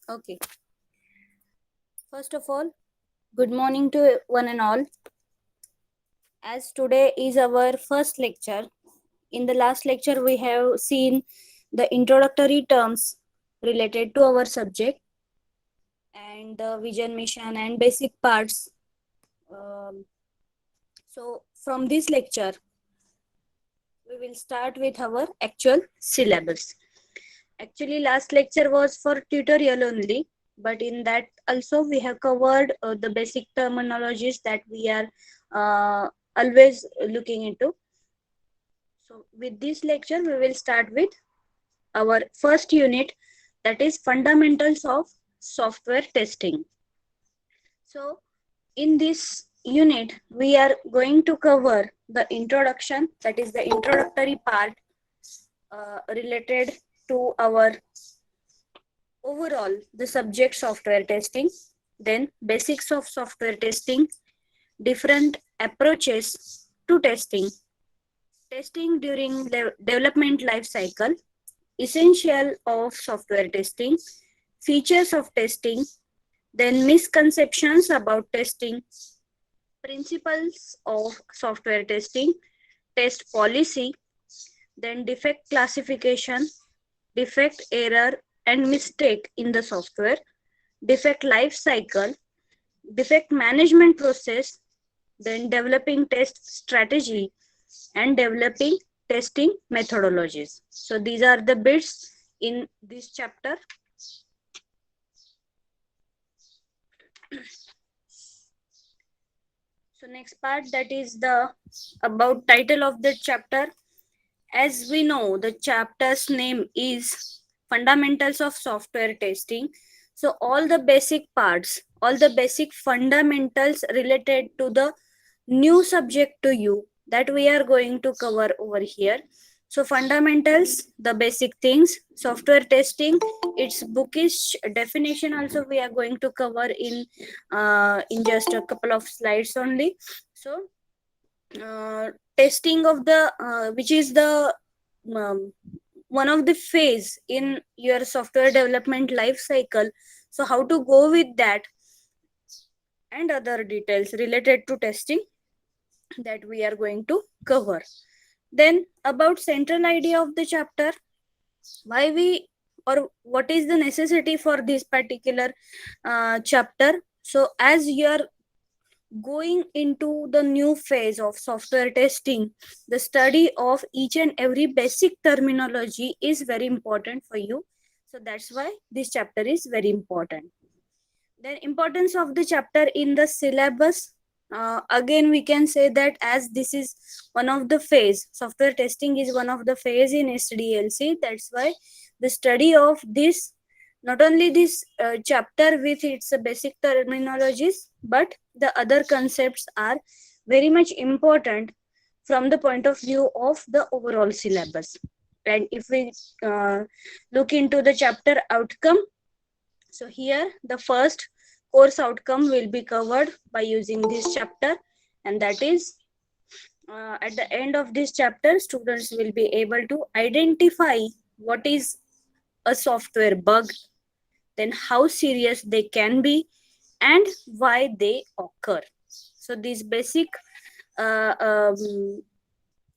Okay. First of all, good morning to one and all. As today is our first lecture, in the last lecture we have seen the introductory terms related to our subject and the vision, mission, and basic parts. Um, so, from this lecture, we will start with our actual syllabus. Actually, last lecture was for tutorial only, but in that also we have covered the basic terminologies that we are always looking into. So, with this lecture, we will start with our first unit, that is fundamentals of software testing. So, in this unit, we are going to cover the introduction, that is the introductory part related to our overall the subject software testing, then basics of software testing, different approaches to testing, testing during the development life cycle, essential of software testing, features of testing, then misconceptions about testing, principles of software testing, test policy, then defect classification, defect error and mistake in the software, defect life cycle, defect management process, then developing test strategy and developing testing methodologies. So these are the bits in this chapter. So next part, that is the about title of the chapter. As we know, the chapter's name is Fundamentals of Software Testing. So all the basic parts, all the basic fundamentals related to the new subject to you, that we are going to cover over here. So fundamentals, the basic things, software testing, its bookish definition also we are going to cover in just a couple of slides only. So uh, testing of the which is the um, one of the phase in your software development life cycle. So how to go with that and other details related to testing that we are going to cover. Then about central idea of the chapter, why we or what is the necessity for this particular chapter. So as you are going into the new phase of software testing, the study of each and every basic terminology is very important for you. So that's why this chapter is very important. Then importance of the chapter in the syllabus. Again, we can say that as this is one of the phase, software testing is one of the phase in SDLC. That's why the study of this, not only this chapter with its basic terminologies, but the other concepts are very much important from the point of view of the overall syllabus. And if we look into the chapter outcome, so here the first course outcome will be covered by using this chapter, and that is at the end of this chapter, students will be able to identify what is a software bug, then how serious they can be, and why they occur. So these basic uh, um,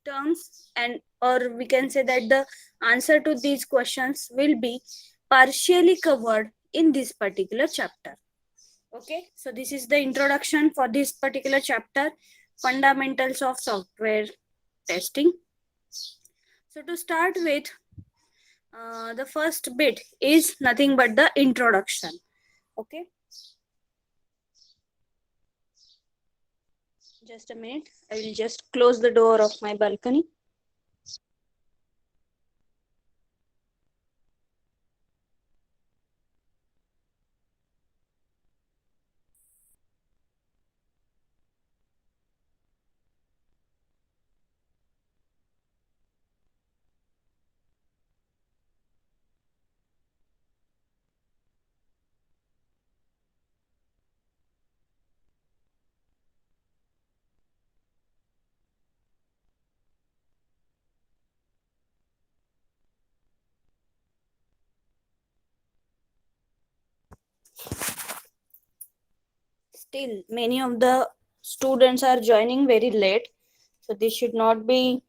terms, and or we can say that the answer to these questions will be partially covered in this particular chapter. Okay, so this is the introduction for this particular chapter, fundamentals of software testing. So to start with, the first bit is nothing but the introduction. Okay, just a minute, I will just close the door of my balcony. still many of the students are joining very late, so this should not be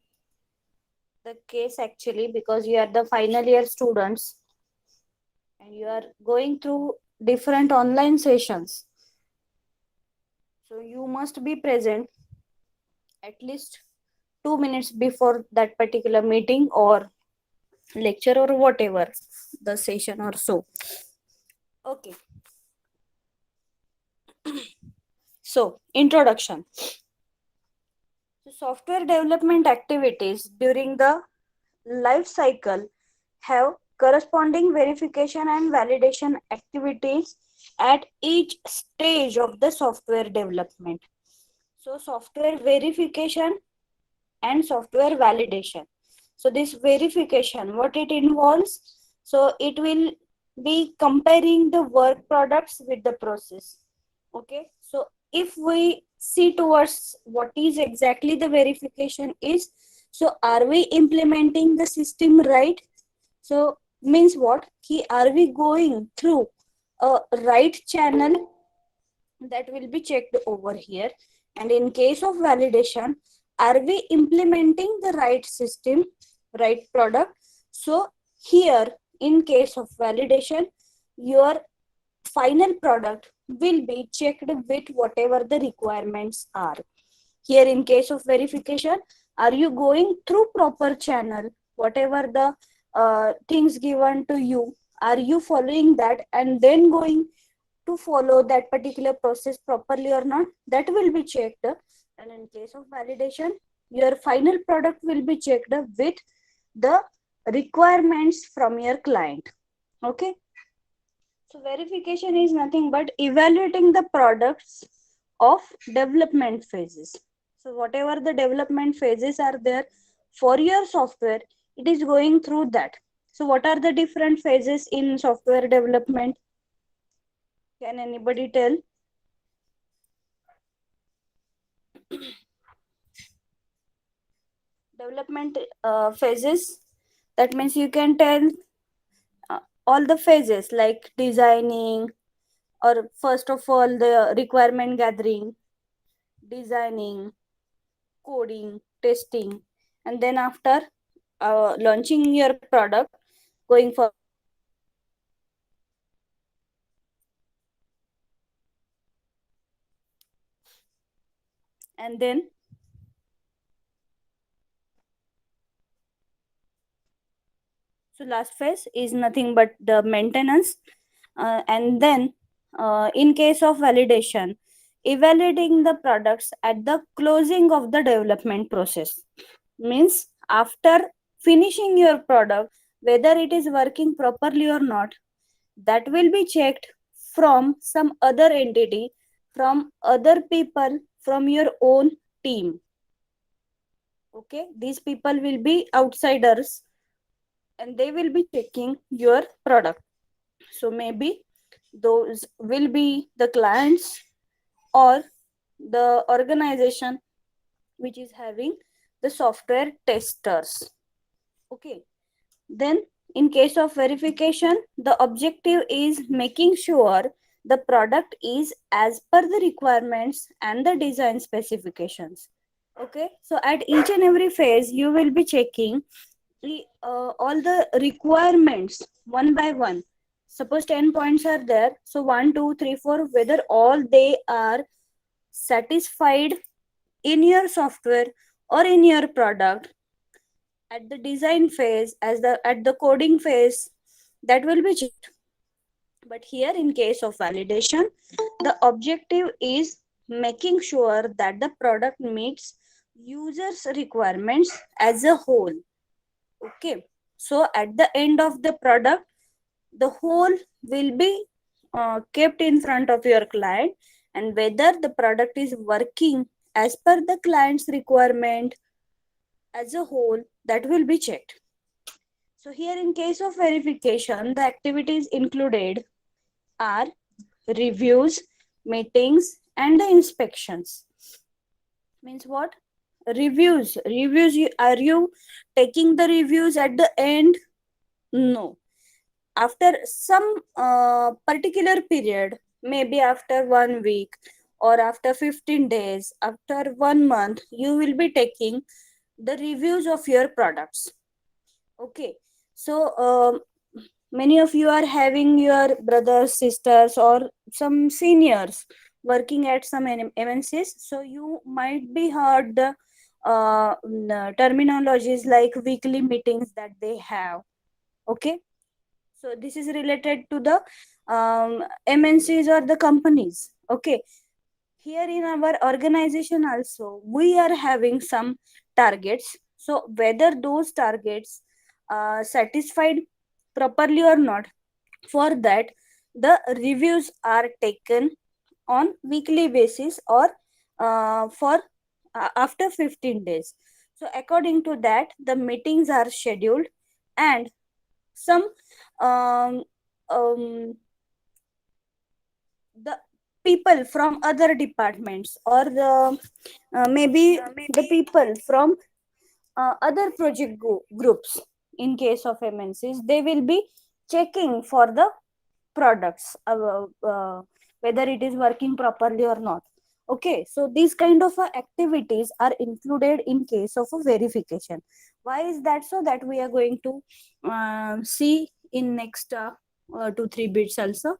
the case actually, because you are the final year students and you are going through different online sessions, so you must be present at least 2 minutes before that particular meeting or lecture or whatever the session or so. Okay. So introduction. So software development activities during the life cycle have corresponding verification and validation activities at each stage of the software development. So software verification and software validation. So this verification, what it involves? So it will be comparing the work products with the process. Okay. So if we see towards what is exactly the verification is, so are we implementing the system right? So means what? Are we going through a right channel? That will be checked over here. And in case of validation, are we implementing the right system, right product? So here, in case of validation, your final product will be checked with whatever the requirements are. Here in case of verification, are you going through proper channel? Whatever the things given to you, are you following that and then going to follow that particular process properly or not? That will be checked. And in case of validation, your final product will be checked with the requirements from your client. Okay. So verification is nothing but evaluating the products of development phases. So whatever the development phases are there for your software, it is going through that. So what are the different phases in software development? Can anybody tell? Development phases, that means you can tell all the phases like designing, or first of all the requirement gathering, designing, coding, testing, and then after launching your product, going for and then so last phase is nothing but the maintenance. And then in case of validation, evaluating the products at the closing of the development process, means after finishing your product, whether it is working properly or not, that will be checked from some other entity, from other people, from your own team. Okay, these people will be outsiders and they will be checking your product. So maybe those will be the clients or the organization which is having the software testers. Okay. Then in case of verification, the objective is making sure the product is as per the requirements and the design specifications. Okay. So at each and every phase, you will be checking all the requirements one by one. Suppose 10 points are there. So 1, 2, 3, 4, whether all they are satisfied in your software or in your product at the design phase, as the at the coding phase, that will be checked. But here in case of validation, the objective is making sure that the product meets users requirements as a whole. Okay, so at the end of the product, the whole will be kept in front of your client, and whether the product is working as per the client's requirement as a whole, that will be checked. So here in case of verification, the activities included are reviews, meetings, and the inspections. Means what? Reviews, are you taking the reviews at the end? No. After some particular period, maybe after 1 week or after 15 days, after 1 month, you will be taking the reviews of your products. Okay, so many of you are having your brothers, sisters, or some seniors working at some MNCs, so you might be heard the terminologies like weekly meetings that they have. Okay, so this is related to the MNCs or the companies. Okay, here in our organization also we are having some targets. So whether those targets satisfied properly or not, for that the reviews are taken on weekly basis or for after 15 days. So according to that the meetings are scheduled, and some um, um, the people from other departments, or the maybe the people from other project groups, in case of MNCs, they will be checking for the products, whether it is working properly or not. Okay, so these kind of activities are included in case of a verification. Why is that? So that we are going to see in next 2 3 bits also.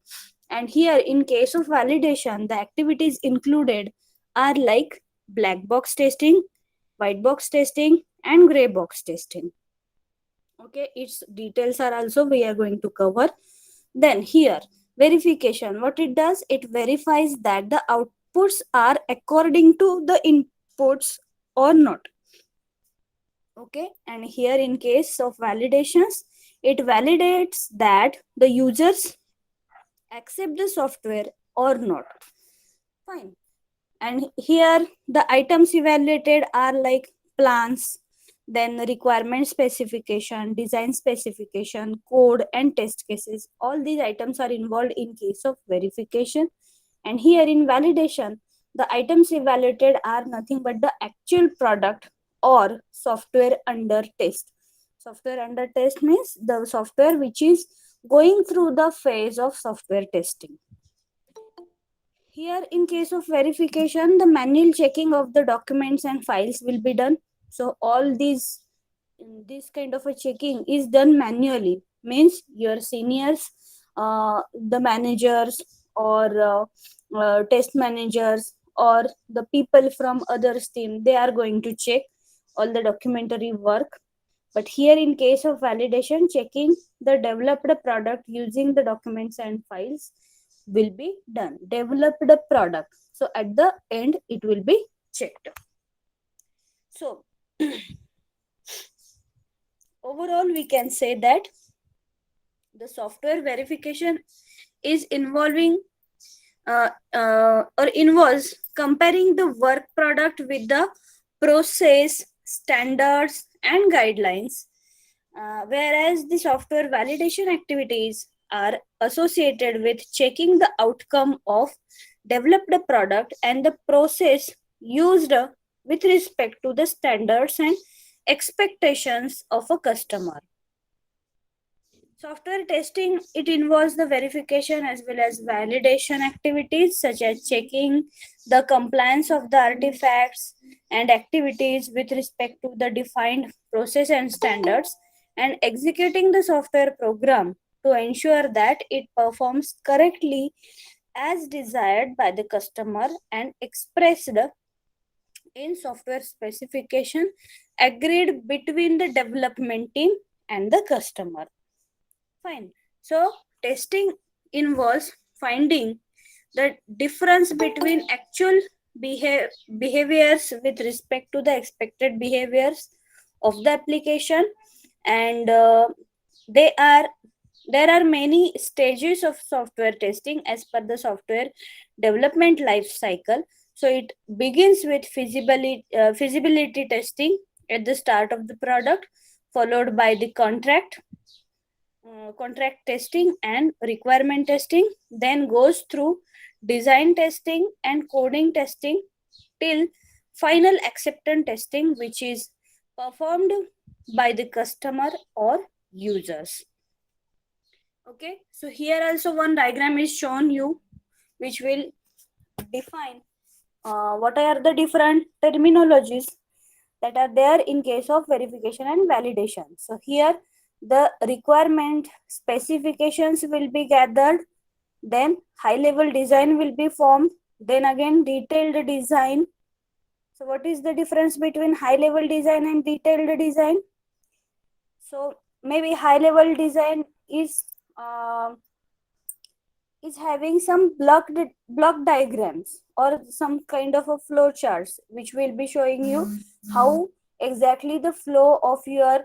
And here in case of validation, the activities included are like black box testing, white box testing, and gray box testing. Okay, its details are also we are going to cover. Then here verification, what it does, it verifies that the outputs are according to the inputs or not. Okay, and here in case of validations, it validates that the users accept the software or not. Fine. And here the items evaluated are like plans, then requirement specification, design specification, code, and test cases. All these items are involved in case of verification. And here in validation, the items evaluated are nothing but the actual product or software under test. Software under test means the software which is going through the phase of software testing. Here, in case of verification, the manual checking of the documents and files will be done. So all this kind of a checking is done manually. Means your seniors, the managers, or test managers, or the people from others team, they are going to check all the documentary work. But here, in case of validation, checking the developed product using the documents and files will be done. Developed product. So at the end, it will be checked. So overall, we can say that the software verification is involving or involves comparing the work product with the process, standards, and guidelines, whereas the software validation activities are associated with checking the outcome of developed product and the process used with respect to the standards and expectations of a customer. Software testing, it involves the verification as well as validation activities such as checking the compliance of the artifacts and activities with respect to the defined process and standards, and executing the software program to ensure that it performs correctly as desired by the customer and expressed in software specification agreed between the development team and the customer. Fine. So testing involves finding the difference between actual behaviors with respect to the expected behaviors of the application, and they are there are many stages of software testing as per the software development life cycle. So it begins with feasibility testing at the start of the product, followed by the contract testing and requirement testing, then goes through design testing and coding testing till final acceptance testing, which is performed by the customer or users. Okay, so here also one diagram is shown you which will define what are the different terminologies that are there in case of verification and validation. So here the requirement specifications will be gathered, then high level design will be formed, then again detailed design. So what is the difference between high level design and detailed design? So maybe high level design uh, is having some block diagrams or some kind of a flow charts which will be showing you how exactly the flow of your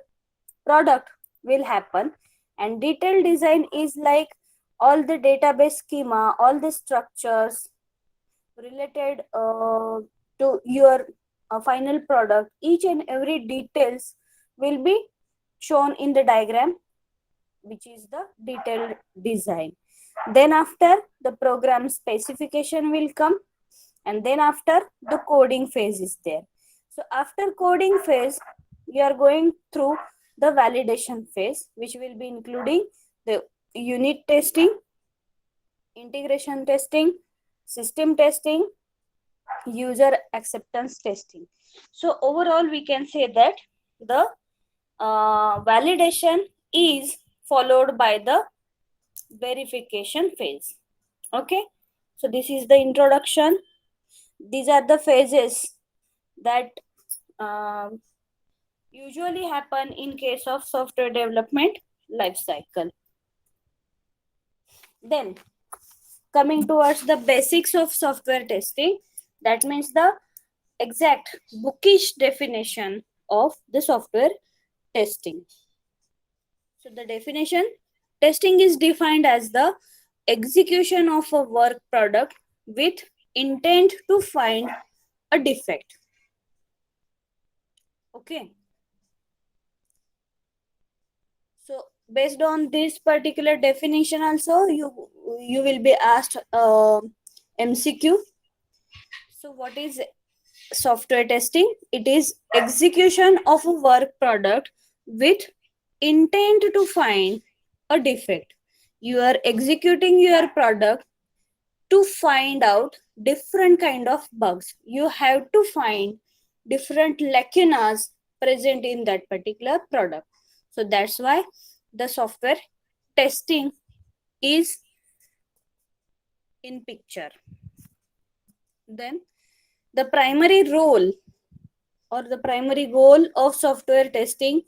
product will happen. And detailed design is like all the database schema, all the structures related to your final product, each and every details will be shown in the diagram, which is the detailed design. Then after, the program specification will come, and then after, the coding phase is there. So after coding phase, you are going through the validation phase, which will be including the unit testing, integration testing, system testing, user acceptance testing. So overall, we can say that the validation is followed by the verification phase. Okay, so this is the introduction. These are the phases that um, usually happen in case of software development life cycle. Then coming towards the basics of software testing, that means the exact bookish definition of the software testing. So the definition, testing is defined as the execution of a work product with intent to find a defect. Okay. So based on this particular definition also, you will be asked MCQ. So what is software testing? It is execution of a work product with intent to find a defect. You are executing your product to find out different kind of bugs. You have to find different lacunas present in that particular product. So that's why the software testing is in picture. Then the primary role or the primary goal of software testing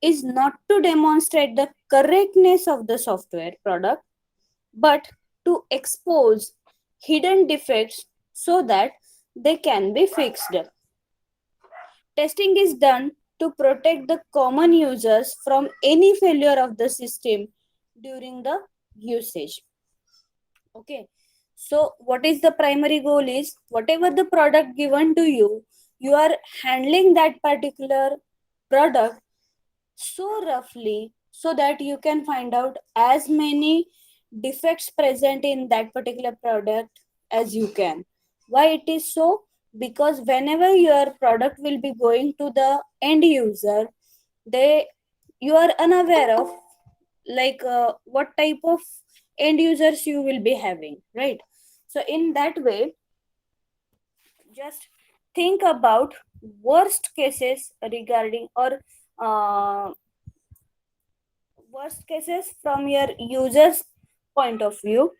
is not to demonstrate the correctness of the software product, but to expose hidden defects so that they can be fixed. Testing is done to protect the common users from any failure of the system during the usage. Okay. So what is the primary goal is, whatever the product given to you, you are handling that particular product so roughly so that you can find out as many defects present in that particular product as you can. Why it is so? Because whenever your product will be going to the end user, they you are unaware of like what type of end users you will be having, right? So in that way, just think about worst cases regarding or uh, worst cases from your users point of view,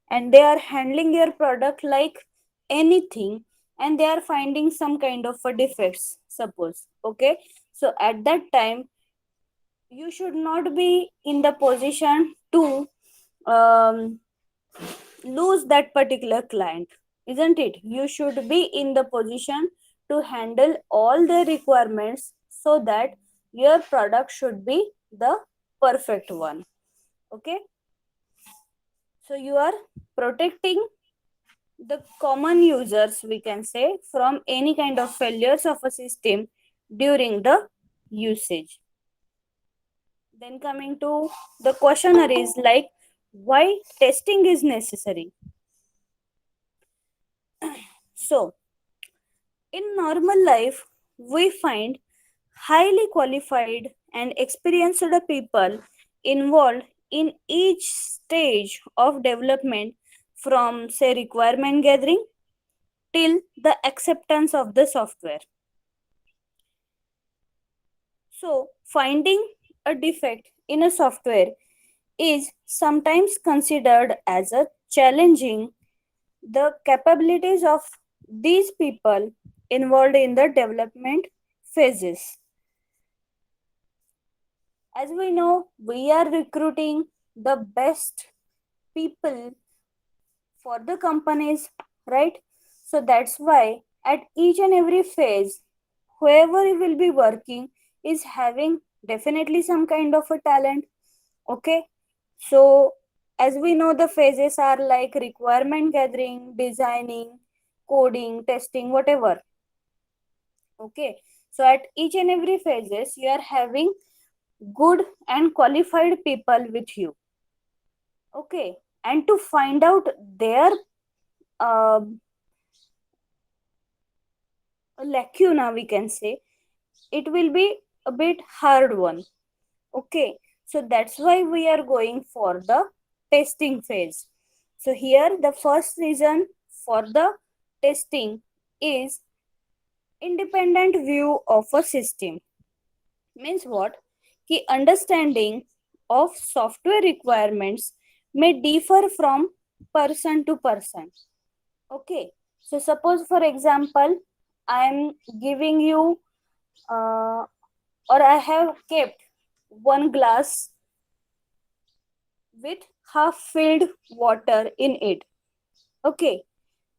and they are handling your product like anything, and they are finding some kind of a defects, suppose. Okay, so at that time you should not be in the position to um, lose that particular client, isn't it? You should be in the position to handle all the requirements so that your product should be the perfect one. Okay, so you are protecting the common users, we can say, from any kind of failures of a system during the usage. Then coming to the questionnaire is like, why testing is necessary? So in normal life, we find highly qualified and experienced people involved in each stage of development, from say requirement gathering, till the acceptance of the software. So, finding a defect in a software is sometimes considered as a challenging the capabilities of these people involved in the development phases. As we know, we are recruiting the best people for the companies, right? So that's why at each and every phase, whoever will be working is having definitely some kind of a talent. Okay, so as we know, the phases are like requirement gathering, designing, coding, testing, whatever. Okay, so at each and every phases, you are having good and qualified people with you. Okay, and to find out their uh, lacuna, we can say, it will be a bit hard one. Okay, so that's why we are going for the testing phase. So here the first reason for the testing is independent view of a system. Means what? Ki understanding of software requirements may differ from person to person. Okay, so suppose for example, I am giving you or I have kept one glass with half filled water in it. Okay,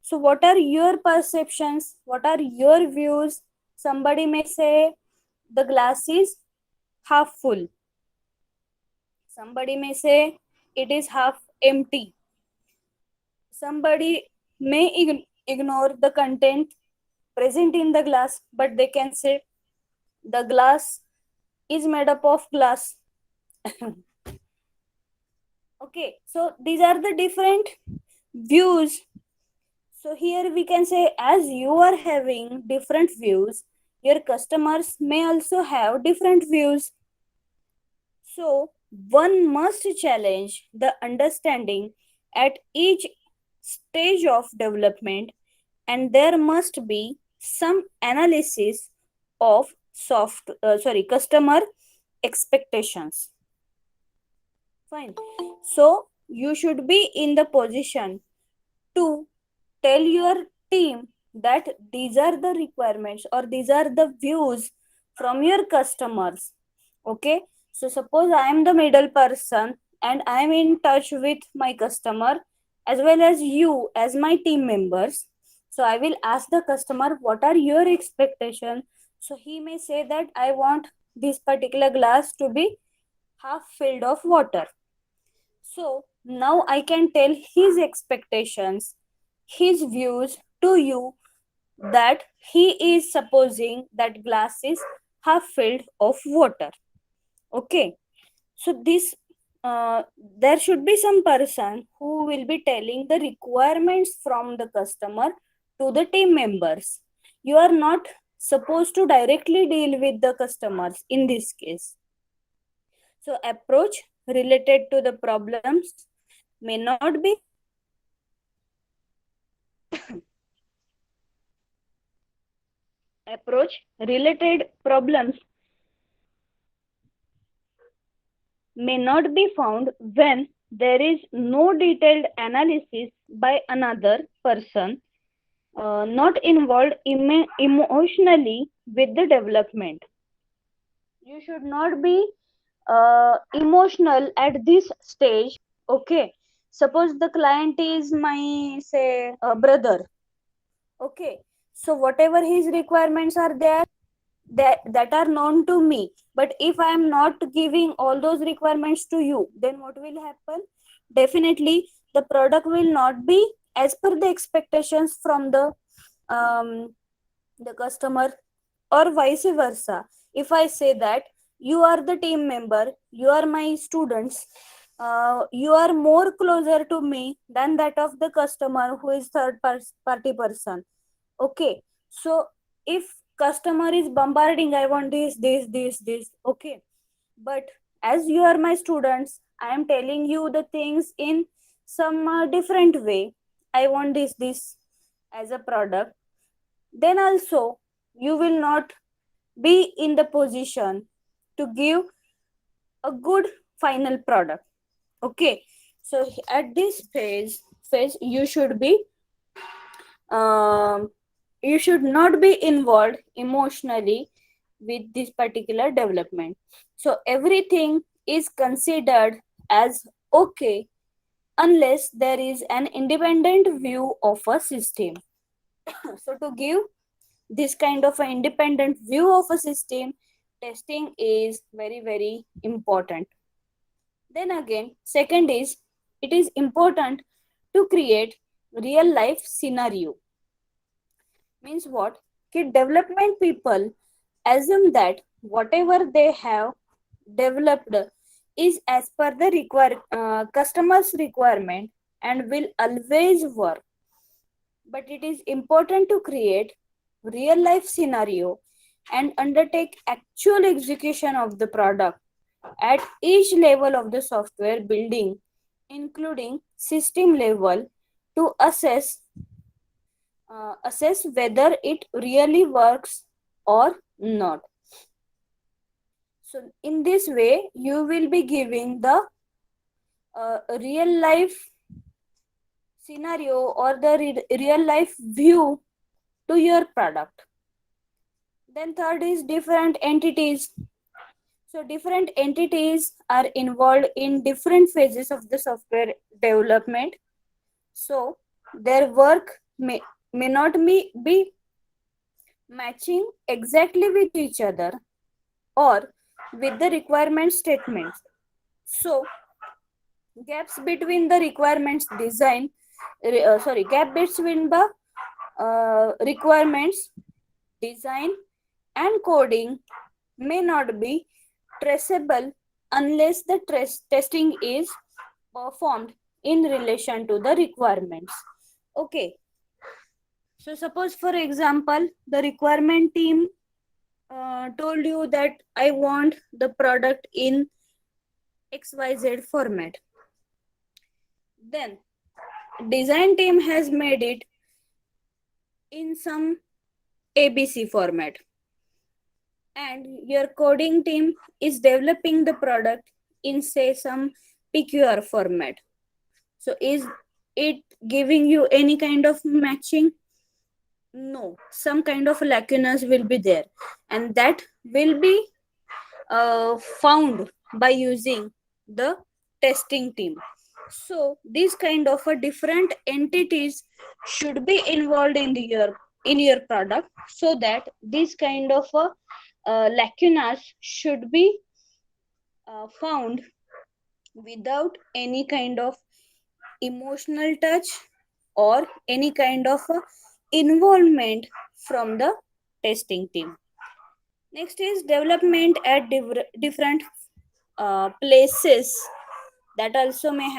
so what are your perceptions? What are your views? Somebody may say the glass is half full, somebody may say it is half empty, somebody may ignore the content present in the glass, but they can say the glass is made up of glass. Okay, so these are the different views. So here we can say, as you are having different views, your customers may also have different views. So one must challenge the understanding at each stage of development, and there must be some analysis of customer expectations. Fine. So you should be in the position to tell your team that these are the requirements or these are the views from your customers. Okay, so suppose I am the middle person and I am in touch with my customer as well as you as my team members. So I will ask the customer, what are your expectations? So he may say that I want this particular glass to be half filled of water. So now I can tell his expectations, his views to you, that he is supposing that glass is half filled of water. Okay, so this there should be some person who will be telling the requirements from the customer to the team members. You are not supposed to directly deal with the customers in this case. So approach related to the problems may not be approach related problems may not be found when there is no detailed analysis by another person not involved emotionally with the development. You should not be emotional at this stage. Okay, suppose the client is my say brother. Okay, so whatever his requirements are there, that are known to me, but if I am not giving all those requirements to you, then what will happen? Definitely the product will not be as per the expectations from um, the customer, or vice versa. If I say that you are the team member, you are my students, you are more closer to me than that of the customer who is party person. Okay, so if customer is bombarding, I want this, okay, but as you are my students, I am telling you the things in some different way. I want this, as a product, then also you will not be in the position to give a good final product. Okay, so at this phase um, you should not be involved emotionally with this particular development. So everything is considered as okay unless there is an independent view of a system. So to give this kind of an independent view of a system, testing is very important. Then again, second is, it is important to create real life scenario. Means what? Ki development people assume that whatever they have developed is as per the customer's requirement and will always work. But it is important to create real life scenario and undertake actual execution of the product at each level of the software building, including system level, to assess whether it really works or not. So in this way, you will be giving the real life scenario or the real life view to your product. Then third is different entities. So different entities are involved in different phases of the software development. So their work may not be matching exactly with each other or with the requirement statements. So gaps between the requirements design, gap between the requirements design and coding may not be traceable unless the testing is performed in relation to the requirements. Okay, so suppose for example the requirement team told you that I want the product in XYZ format. Then design team has made it in some ABC format. And your coding team is developing the product in say some PQR format. So is it giving you any kind of matching? No, some kind of lacunas will be there, and that will be found by using the testing team. So these kind of a different entities should be involved in your product, so that this kind of a lacunas should be found without any kind of emotional touch or any kind of involvement from the testing team. Next is development at different places, that also may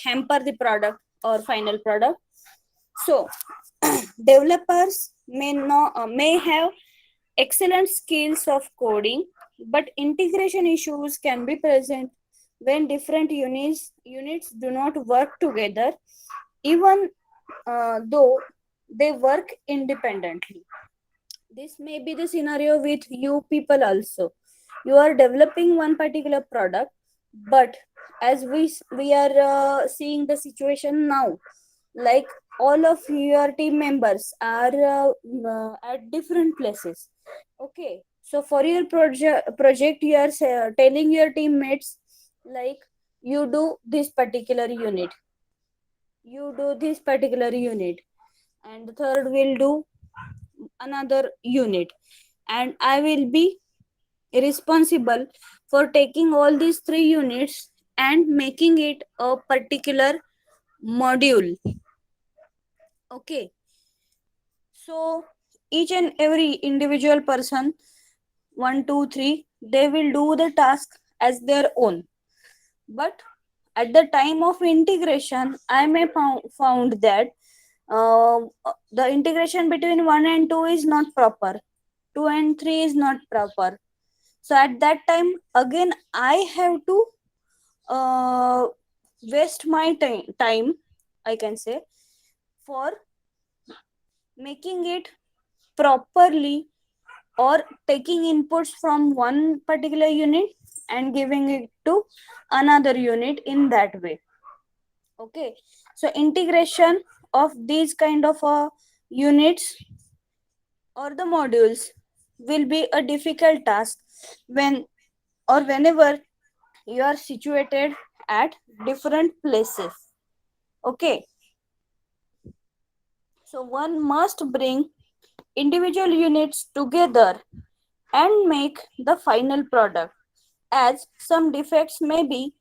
hamper the product or final product. So developers may have excellent skills of coding, but integration issues can be present when different units do not work together, even though they work independently. This may be the scenario with you people also. You are developing one particular product, but as we are seeing the situation now, like all of your team members are at different places. Okay, so for your project you are telling your teammates like, you do this particular unit, you do this particular unit, and the third will do another unit, and I will be responsible for taking all these three units and making it a particular module. Okay, so each and every individual person, 1 2 3, they will do the task as their own. But at the time of integration, I may found that uh, the integration between 1 and 2 is not proper, 2 and 3 is not proper. So at that time again I have to uh, waste my time, I can say, for making it properly, or taking inputs from one particular unit and giving it to another unit in that way. Okay, so integration of these kind of units or the modules will be a difficult task when or whenever you are situated at different places. Okay, so one must bring individual units together and make the final product, as some defects may be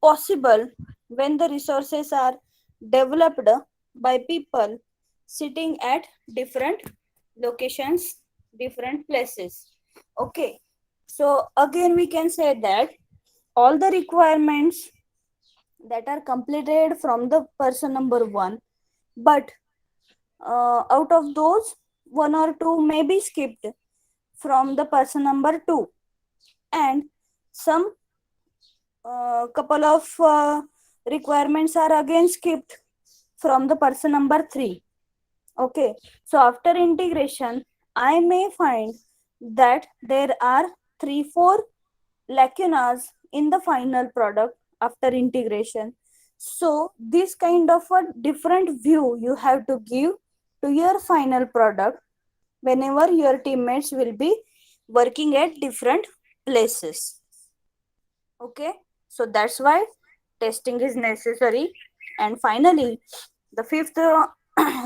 possible when the resources are developed by people sitting at different locations, different places. Okay, so again we can say that all the requirements that are completed from the person number one, but out of those, one or two may be skipped from the person number two, and some couple of requirements are again skipped from the person number three. Okay, so after integration, I may find that there are 3 4 lacunas in the final product after integration. So this kind of a different view you have to give to your final product whenever your teammates will be working at different places. Okay, so that's why testing is necessary. And finally, the fifth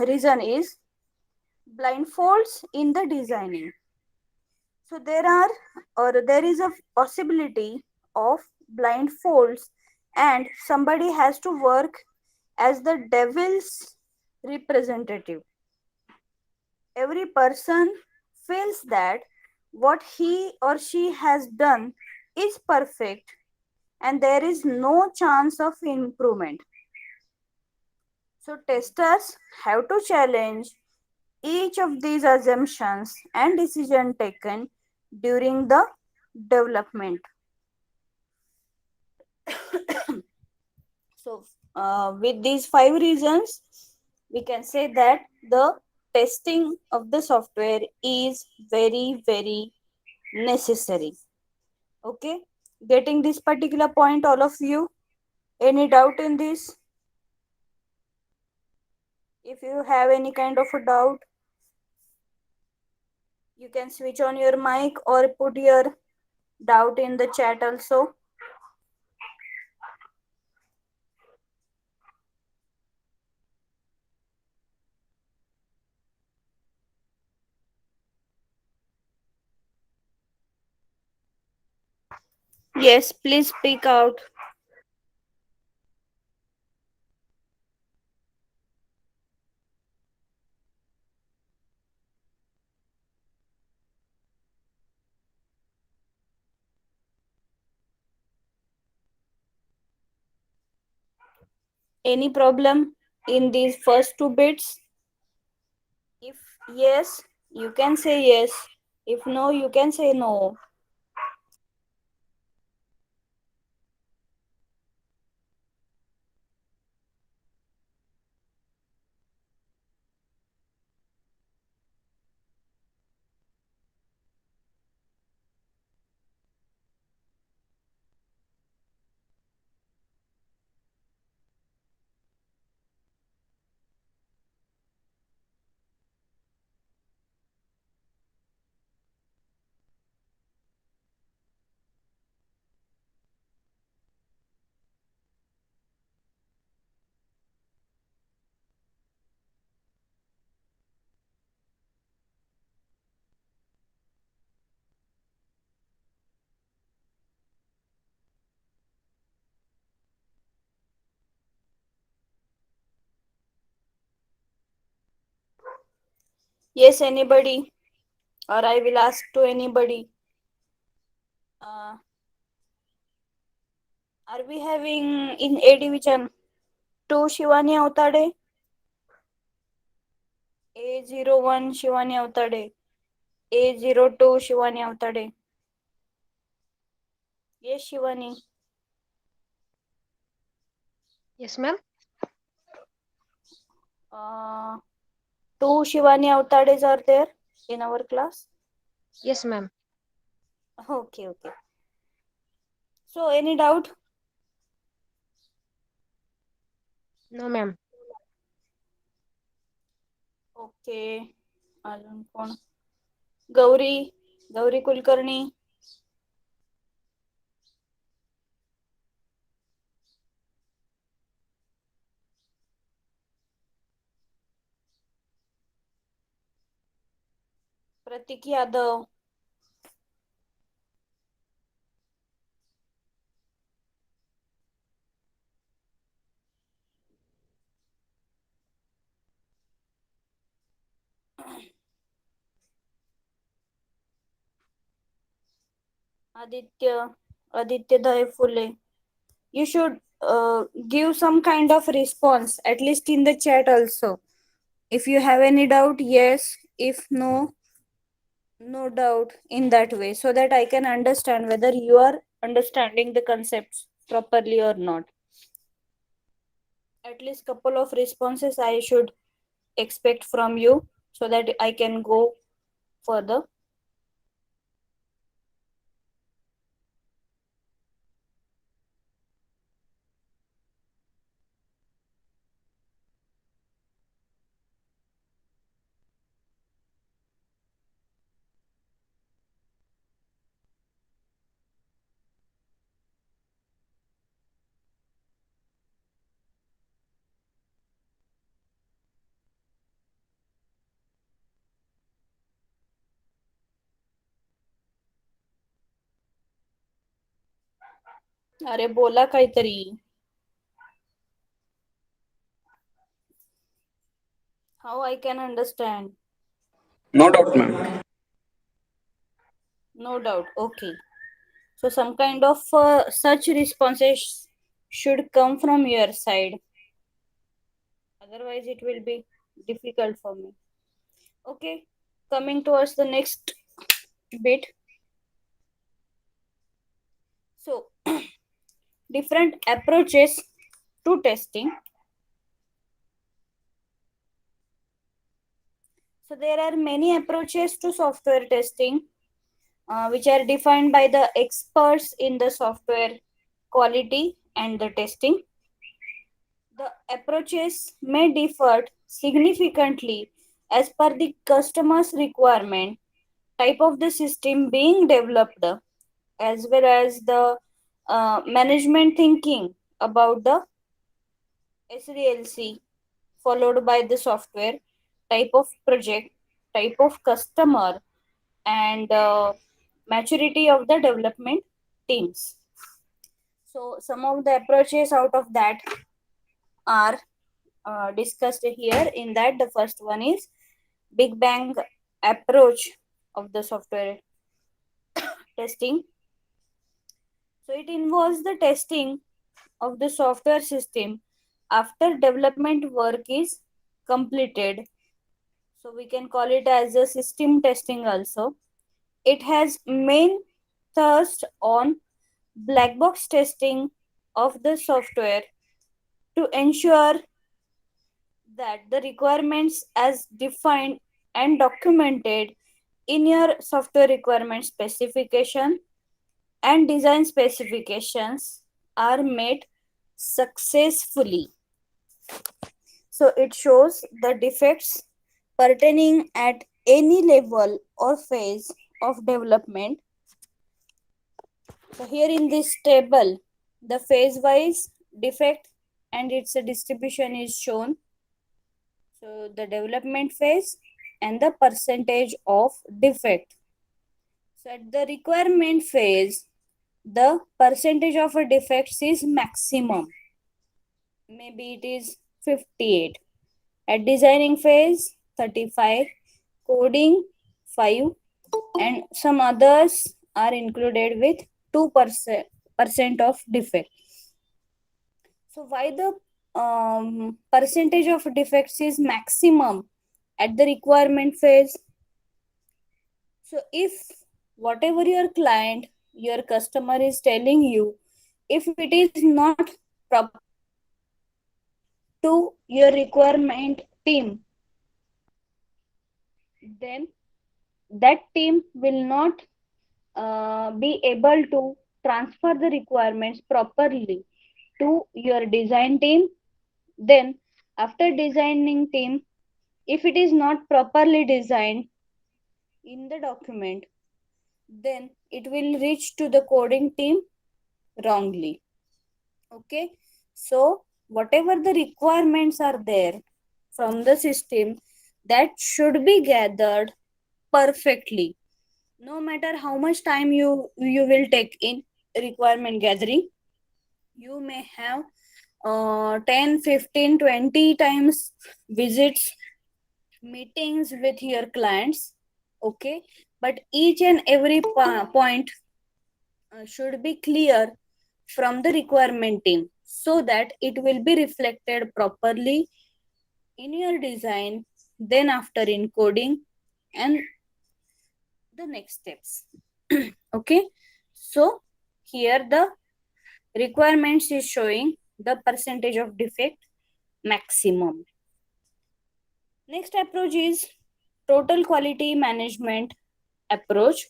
reason is blindfolds in the designing. So there is a possibility of blindfolds, and somebody has to work as the devil's representative. Every person feels that what he or she has done is perfect and there is no chance of improvement. So testers have to challenge each of these assumptions and decision taken during the development. So with these 5 reasons, we can say that the testing of the software is very very necessary. Okay, getting this particular point, all of you? Any doubt in this? If you have any kind of a doubt, you can switch on your mic or put your doubt in the chat also. Yes, please speak out. Any problem in these first 2 bits? If yes, you can say yes. If no, you can say no. Yes, anybody? Or I will ask to anybody. Uh, are we having in A division 2 Shivani Avtade? A01 Shivani Avtade. A02 Shivani Avtade. Yes, Shivani. Yes, ma'am. Uh, Two Shivani Avtades are there in our class. Yes, ma'am. Okay, okay. So, any doubt? No, ma'am. Okay. अजून कोण? गौरी, गौरी कुलकर्णी. प्रतीक Yadav. Aditya, Aditya Dhai Phule. You should give some kind of response, at least in the chat also. If you have any doubt, yes. If no, no doubt in that way, so that I can understand whether you are understanding the concepts properly or not. At least couple of responses I should expect from you so that I can go further. अरे बोला काहीतरी. How I can understand? No doubt, ma'am. No doubt. Okay. So some kind of such responses should come from your side. Otherwise, it will be difficult for me. Okay. Coming towards the next bit. So, different approaches to testing. So, there are many approaches to software testing, which are defined by the experts in the software quality and the testing. The approaches may differ significantly as per the customer's requirement, type of the system being developed, as well as the management thinking about the SDLC, followed by the software, type of project, type of customer, and maturity of the development teams. So, some of the approaches out of that are discussed here. In that, the first one is Big Bang approach of the software testing. So, it involves the testing of the software system after development work is completed. So we can call it as a system testing also. It has main thrust on black box testing of the software to ensure that the requirements as defined and documented in your software requirement specification and design specifications are met successfully. So it shows the defects pertaining at any level or phase of development. So here in this table, the phase wise defect and its distribution is shown. So the development phase and the percentage of defect. So at the requirement phase, the percentage of a defects is maximum. Maybe it is 58. At designing phase, 35, coding 5, and some others are included with 2% of defect. So why the percentage of defects is maximum at the requirement phase? So if whatever your client, your customer is telling you, if it is not proper to your requirement team, then that team will not be able to transfer the requirements properly to your design team. Then after designing team, if it is not properly designed in the document, then it will reach to the coding team wrongly. Okay, so whatever the requirements are there from the system, that should be gathered perfectly. No matter how much time you will take in requirement gathering, you may have 10, 15, 20 times visits, meetings with your clients. Okay, but each and every point should be clear from the requirement team, so that it will be reflected properly in your design, then after encoding and the next steps. Okay, so here the requirements is showing the percentage of defect maximum. Next approach is total quality management approach.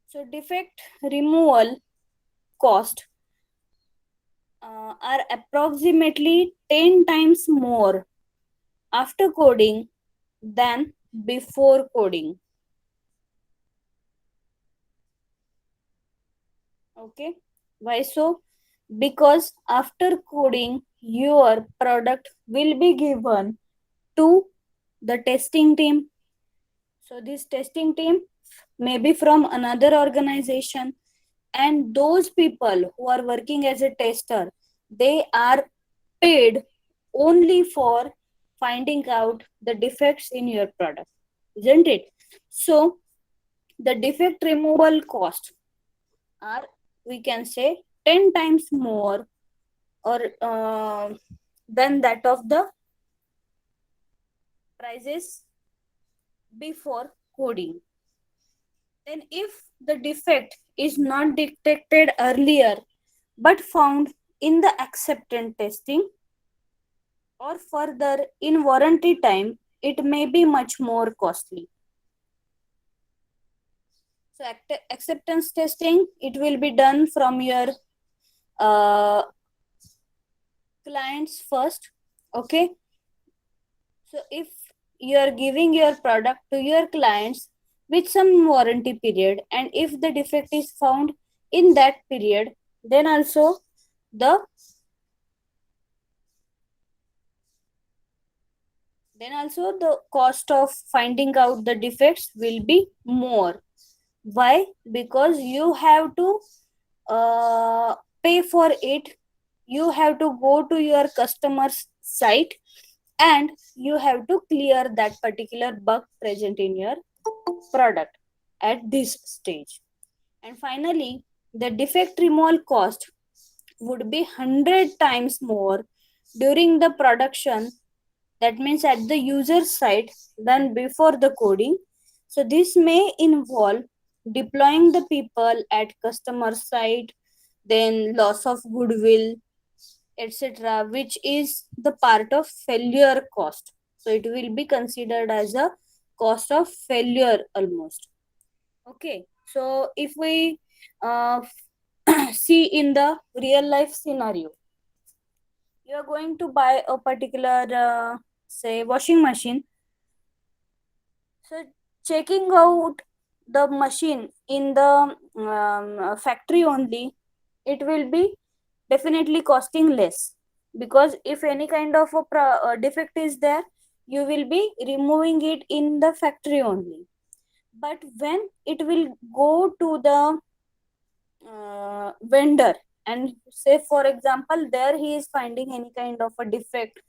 So defect removal cost are approximately 10 times more after coding than before coding. Okay, why so? Because after coding, your product will be given to the testing team. So this testing team may be from another organization, and those people who are working as a tester, they are paid only for finding out the defects in your product, isn't it? So the defect removal cost are, we can say, 10 times more or than that of the prices before coding. Then if the defect is not detected earlier but found in the acceptance testing or further in warranty time, it may be much more costly. So acceptance testing, it will be done from your uh, clients first. Okay, so if you are giving your product to your clients with some warranty period, and if the defect is found in that period, then also the cost of finding out the defects will be more. Why? Because you have to uh, pay for it. You have to go to your customer's site, and you have to clear that particular bug present in your product at this stage. And finally, the defect removal cost would be 100 times more during the production, that means at the user side, than before the coding. So this may involve deploying the people at customer side, then loss of goodwill, etc., which is the part of failure cost. So it will be considered as a cost of failure almost. Okay, so if we uh, see in the real life scenario, you are going to buy a particular say washing machine. So checking out the machine in the factory only, it will be definitely costing less, because if any kind of a defect is there, you will be removing it in the factory only. But when it will go to the vendor, and say for example there he is finding any kind of a defect,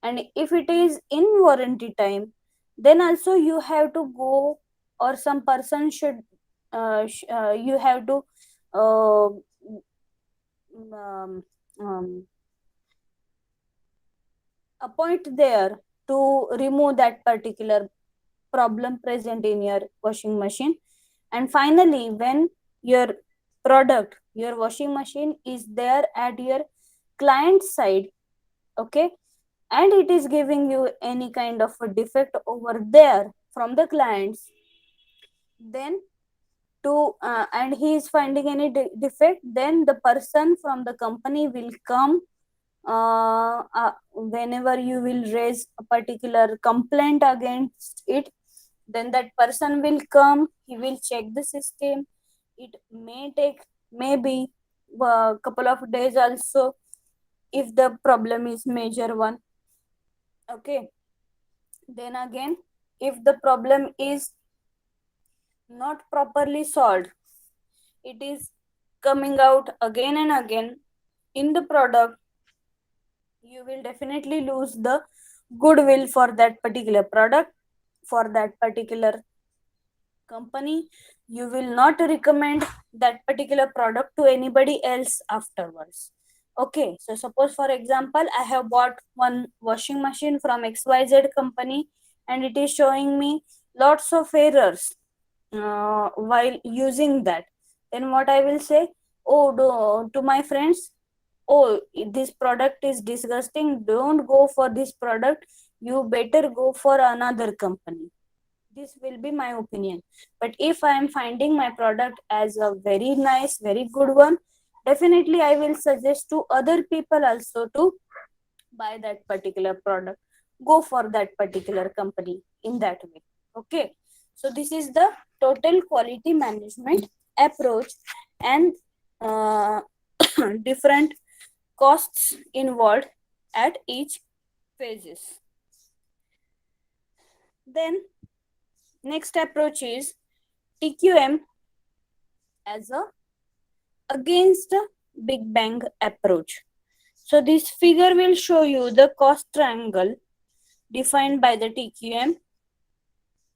and if it is in warranty time, then also you have to go, or some person should you have to uh, um, um, appoint there to remove that particular problem present in your washing machine. And finally, when your product, your washing machine is there at your client side, okay, and it is giving you any kind of a defect over there from the clients, then and he is finding any defect, then the person from the company will come. Whenever you will raise a particular complaint against it, then that person will come, he will check the system. It may take maybe a couple of days also, if the problem is major one. Okay, then again, if the problem is not properly solved, it is coming out again and again in the product, you will definitely lose the goodwill for that particular product, for that particular company. You will not recommend that particular product to anybody else afterwards. Okay, so suppose for example, I have bought one washing machine from XYZ company, and it is showing me lots of errors while using that. Then what I will say, to my friends, oh, this product is disgusting, don't go for this product, you better go for another company. This will be my opinion. But if I am finding my product as a very nice, very good one, definitely I will suggest to other people also to buy that particular product, go for that particular company in that way. Okay, so this is the total quality management approach, and different costs involved at each phases. Then next approach is TQM as a against a Big Bang approach. So this figure will show you the cost triangle defined by the TQM,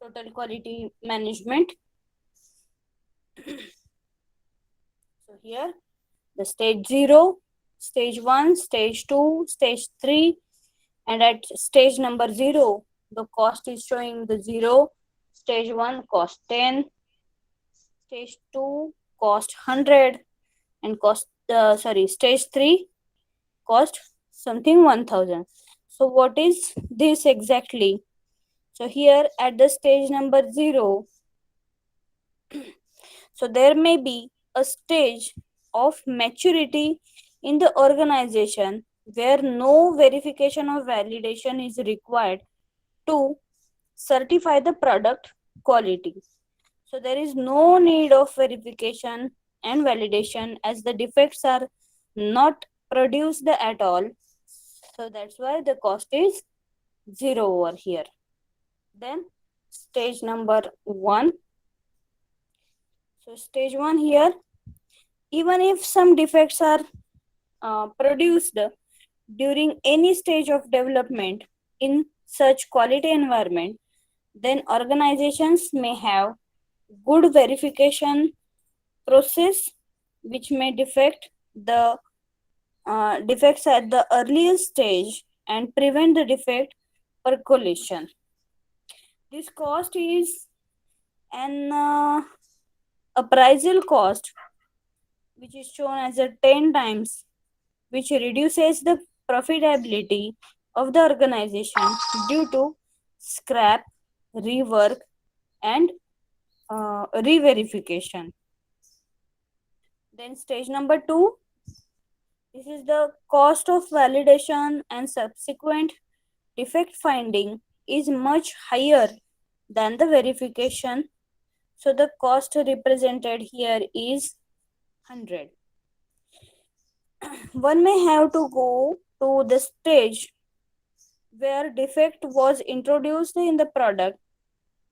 total quality management. So here the stage 0, stage 1, stage 2, stage 3, and at stage number 0 the cost is showing the 0, stage 1 cost 10, stage 2 cost 100, and stage 3 cost something 1000. So what is this exactly? So here at the stage number 0, so there may be a stage of maturity in the organization where no verification or validation is required to certify the product quality. So there is no need of verification and validation, as the defects are not produced at all. So that's why the cost is 0 over here. Then stage number 1. So stage 1 here, even if some defects are produced during any stage of development in such quality environment, then organizations may have good verification process which may defect the defects at the earliest stage and prevent the defect percolation. This cost is an appraisal cost, which is shown as a 10 times, which reduces the profitability of the organization due to scrap, rework, and re-verification. Then stage number 2, this is the cost of validation and subsequent defect finding is much higher than the verification. So the cost represented here is 100. One may have to go to the stage where defect was introduced in the product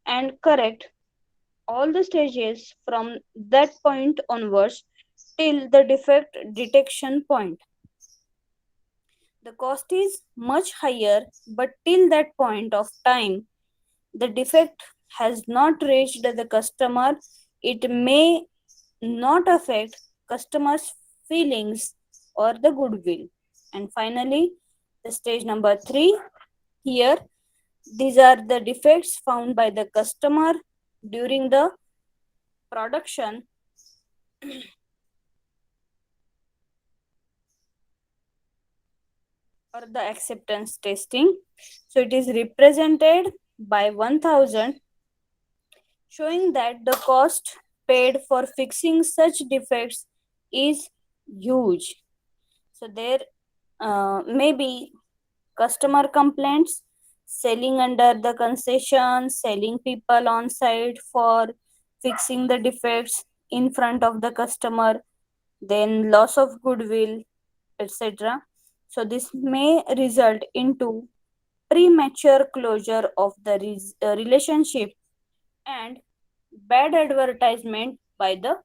and correct all the stages from that point onwards till the defect detection point. The cost is much higher, but till that point of time, the defect has not reached the customer. It may not affect customers' feelings or the goodwill. And finally, the stage number 3, here these are the defects found by the customer during the production or the acceptance testing. So it is represented by 1000 showing that the cost paid for fixing such defects is huge. So there may be customer complaints, selling under the concession, selling people on site for fixing the defects in front of the customer, then loss of goodwill, etc. So this may result into premature closure of the relationship and bad advertisement by the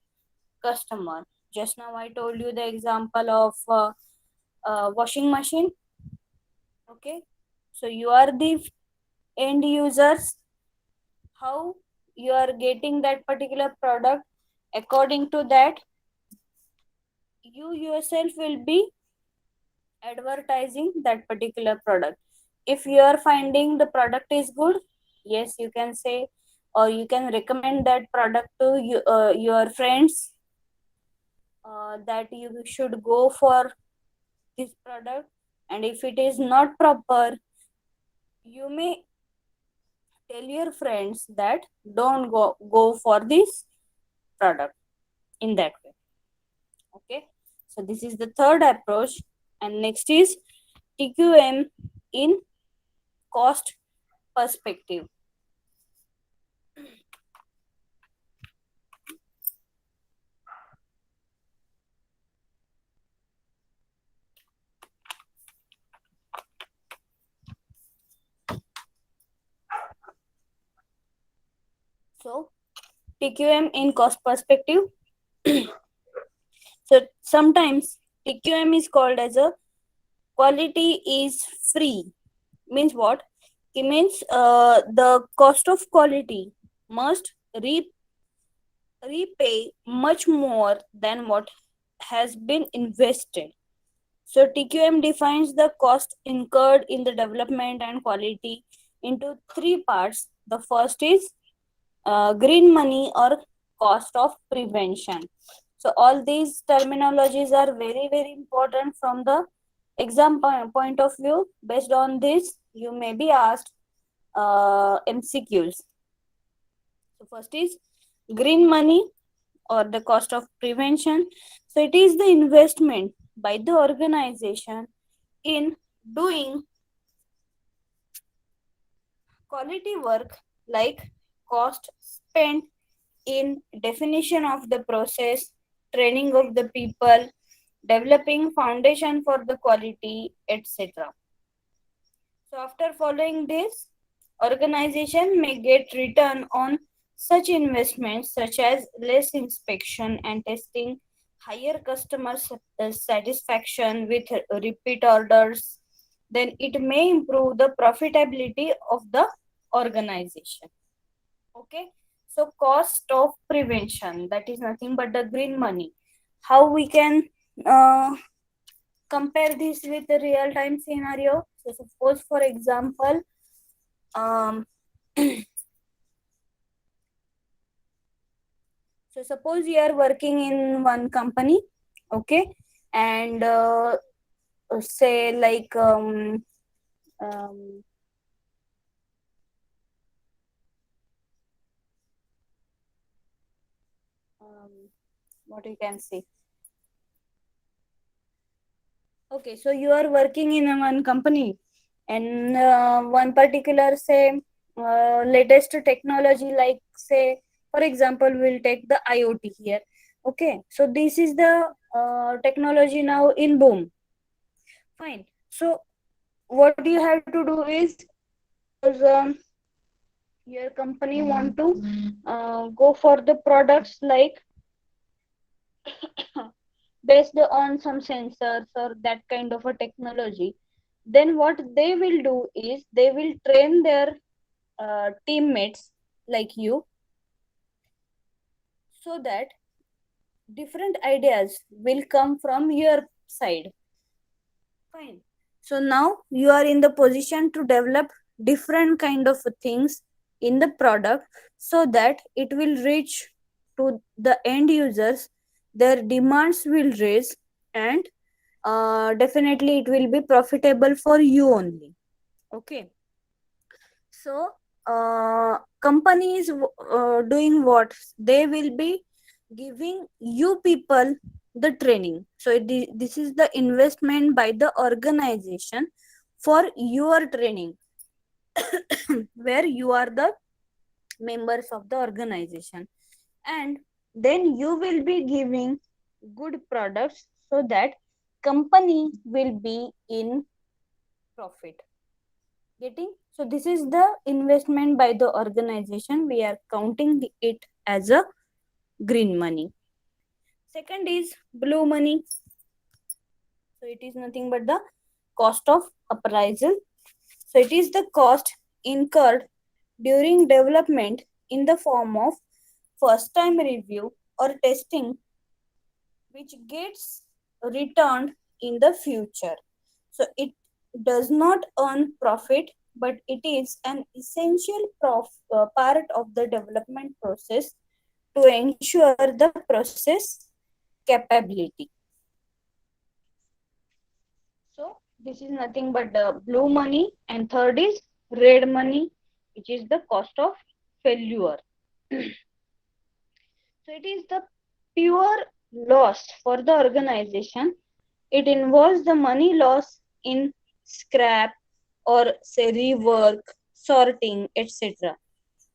customer. Just now I told you the example of washing machine. Okay, so you are the end users. How you are getting that particular product? According to that, you yourself will be advertising that particular product. If you are finding the product is good, yes, you can say, or you can recommend that product to your friends, that you should go for this product. And if it is not proper, you may tell your friends that don't go for this product in that way. Okay, so this is the third approach. And next is TQM in cost perspective. So TQM in cost perspective. So sometimes TQM is called as a quality is free. Means what? It means the cost of quality must repay much more than what has been invested. So TQM defines the cost incurred in the development and quality into three parts. The first is green money or cost of prevention. So all these terminologies are very very important from the exam point of view. Based on this, you may be asked MCQs. So first is green money or the cost of prevention. So it is the investment by the organization in doing quality work, like cost spent in definition of the process, training of the people, developing foundation for the quality, etc. So after following this, organization may get return on such investments such as less inspection and testing, higher customer satisfaction with repeat orders. Then it may improve the profitability of the organization. Okay, so cost of prevention, that is nothing but the green money. How we can compare this with the real time scenario? So suppose for example, so suppose you are working in one company, okay, and say like um, what you can say. Okay, so you are working in one company, and one particular say latest technology, like say for example we'll take the IoT here. Okay, so this is the technology now in boom. Fine. So what you have to do is, suppose your company want to go for the products like based on some sensors or that kind of a technology, then what they will do is they will train their teammates like you, so that different ideas will come from your side. Fine. So now you are in the position to develop different kind of things in the product, so that it will reach to the end users, their demands will raise, and definitely it will be profitable for you only. Okay, so company is doing what? They will be giving you people the training. So this is the investment by the organization for your training, where you are the members of the organization, and then you will be giving good products so that company will be in profit. Getting? So this is the investment by the organization. We are counting it as a green money. Second is blue money. So it is nothing but the cost of appraisal. So it is the cost incurred during development in the form of first time review or testing, which gets returned in the future. So it does not earn profit, but it is an essential part of the development process to ensure the process capability. So this is nothing but the blue money, and third is red money, which is the cost of failure. So it is the pure loss for the organization. It involves the money loss in scrap or say rework, sorting, etc.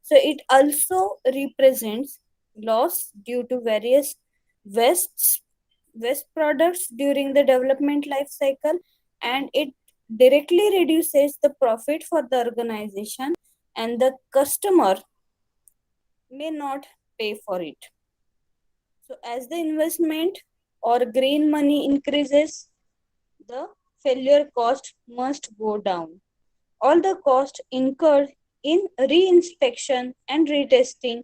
So it also represents loss due to various waste waste products during the development life cycle, and it directly reduces the profit for the organization, and the customer may not pay for it. So as the investment or green money increases, the failure cost must go down. All the cost incurred in re-inspection and retesting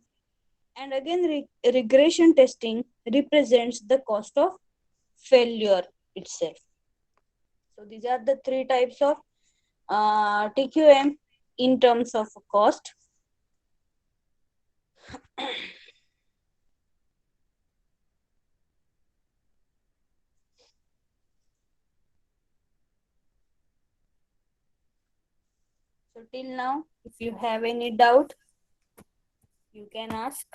and again regression testing represents the cost of failure itself. So these are the three types of TQM in terms of cost. So till now, if you have any doubt, you can ask.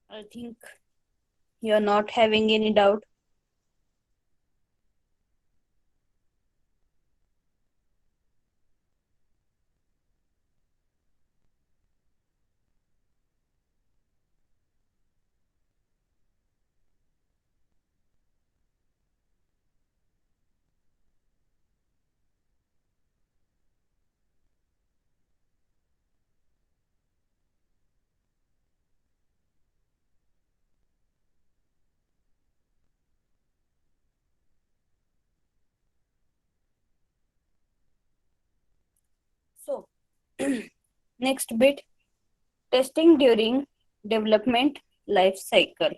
I think you're not having any doubt. So next bit, testing during development life cycle.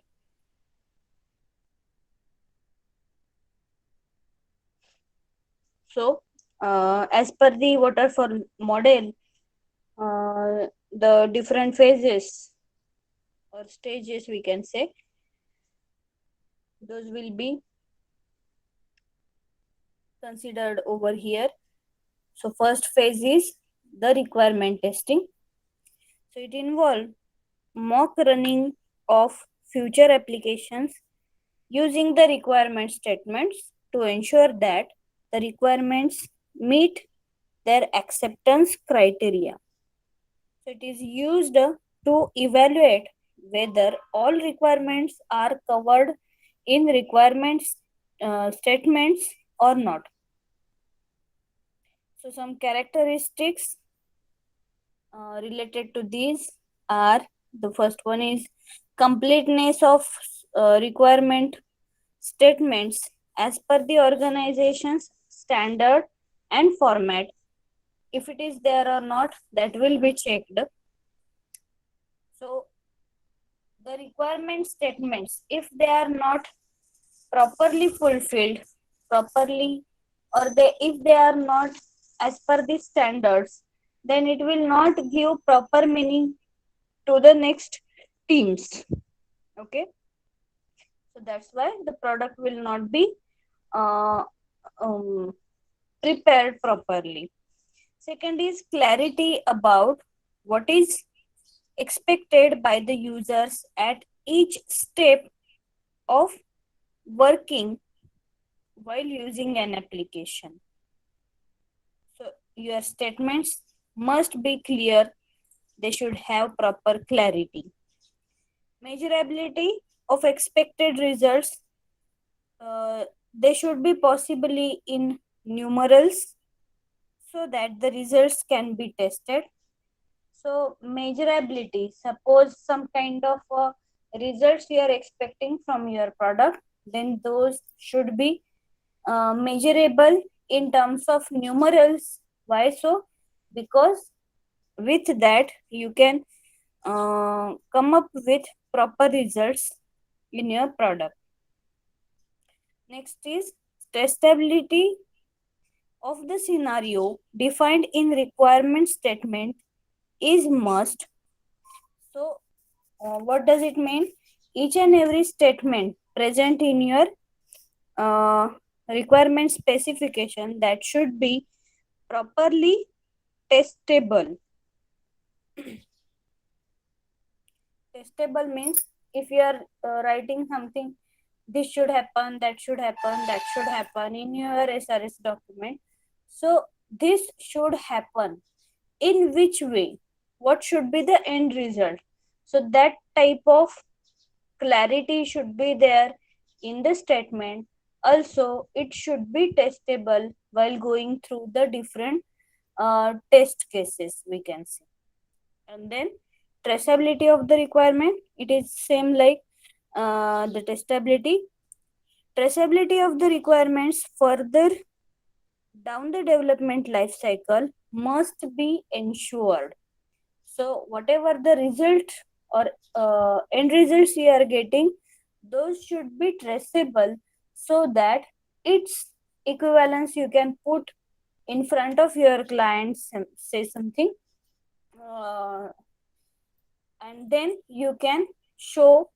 So as per the waterfall model, the different phases or stages, we can say, those will be considered over here. So first phase is the requirement testing. So it involves mock running of future applications using the requirement statements to ensure that the requirements meet their acceptance criteria. So it is used to evaluate whether all requirements are covered in requirements statements or not. So some characteristics related to these are, the first one is completeness of requirement statements as per the organization's standard and format. If it is there or not, that will be checked. So the requirement statements, if they are not properly fulfilled properly, or they if they are not as per the standards, then it will not give proper meaning to the next teams. Okay, so that's why the product will not be uh, um, prepared properly. Second is clarity about what is expected by the users at each step of working while using an application. So your statements must be clear, they should have proper clarity. Measurability of expected results, they should be possibly in numerals so that the results can be tested. So measurability, suppose some kind of results you are expecting from your product, then those should be measurable in terms of numerals. Why so? Because with that you can come up with proper results in your product. Next is testability of the scenario defined in requirement statement is must. So what does it mean? Each and every statement present in your uh, requirement specification, that should be properly testable. Testable means, if you are writing something, this should happen, that should happen, that should happen in your SRS document. So this should happen in which way? What should be the end result? So that type of clarity should be there in the statement. Also, it should be testable while going through the different test cases, we can see. And then traceability of the requirement, it is same like the testability. Traceability of the requirements further down the development life cycle must be ensured. So whatever the result or end results you are getting, those should be traceable so that its equivalence you can put in front of your clients and say something, uh, and then you can show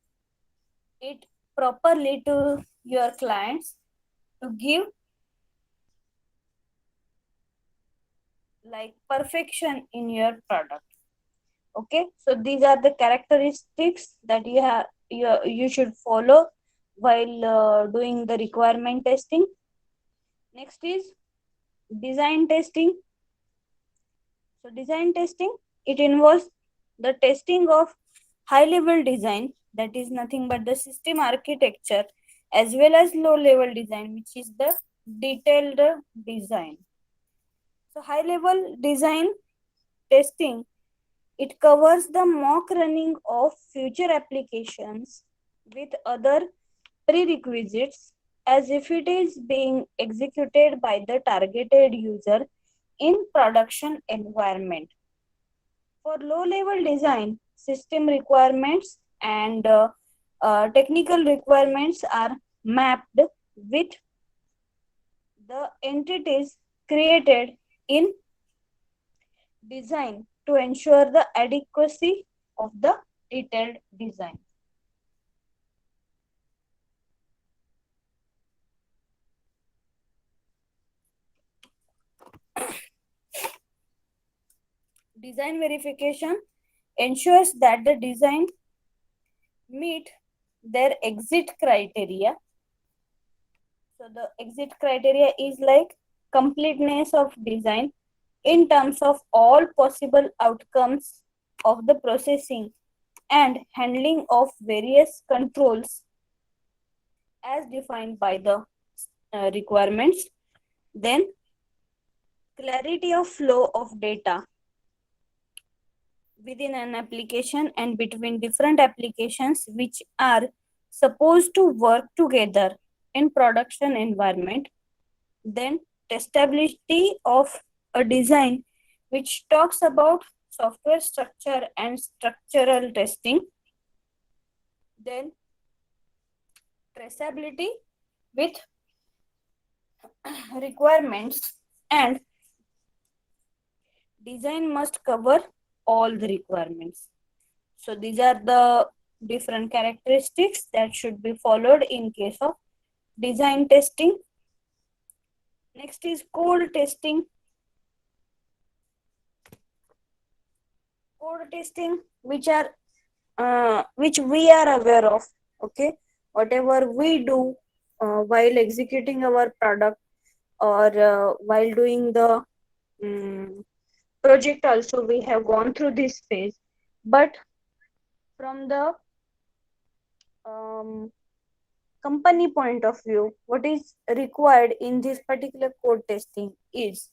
it properly to your clients to give like perfection in your product. Okay, so these are the characteristics that you should follow while doing the requirement testing. Next is design testing. So design testing, it involves the testing of high level design, that is nothing but the system architecture, as well as low level design, which is the detailed design. So high level design testing, it covers the mock running of future applications with other prerequisites as if it is being executed by the targeted user in production environment. For low level design, system requirements and technical requirements are mapped with the entities created in design to ensure the adequacy of the detailed design. Design verification ensures that the design meet their exit criteria. So the exit criteria is like completeness of design, in terms of all possible outcomes of the processing and handling of various controls as defined by the requirements. Then clarity of flow of data within an application and between different applications which are supposed to work together in production environment. Then testability of a design which talks about software structure and structural testing. Then traceability with requirements, and design must cover all the requirements. So these are the different characteristics that should be followed in case of design testing. Next is code testing. Code testing, which we are aware of. Okay, whatever we do while executing our product or while doing the project, also we have gone through this phase. But from the company point of view, what is required in this particular code testing is,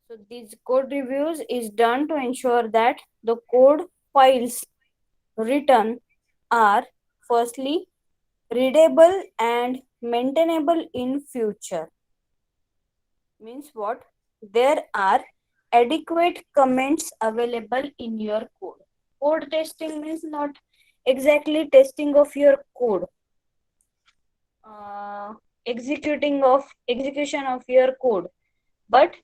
so these code reviews is done to ensure that the code files written are firstly readable and maintainable in future. Means what? There are adequate comments available in your code. Code testing means not exactly testing of your code, execution of your code, but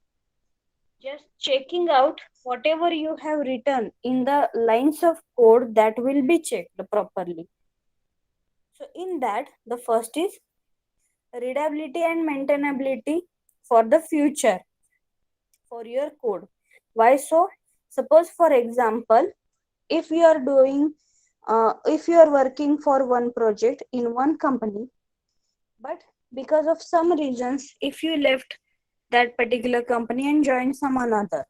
just checking out whatever you have written in the lines of code that will be checked properly. So in that, the first is readability and maintainability for the future for your code. Why so? Suppose for example, if you are doing if you are working for one project in one company, but because of some reasons if you left that particular company and joined some another,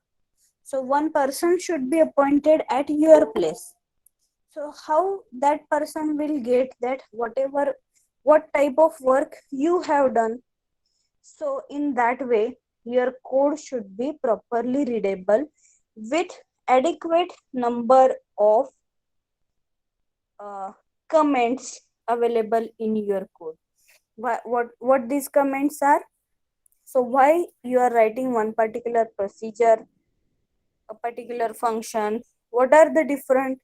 so one person should be appointed at your place. So how that person will get that what type of work you have done? So in that way, your code should be properly readable with adequate number of comments available in your code. What these comments are? So why you are writing one particular procedure, a particular function? What are the different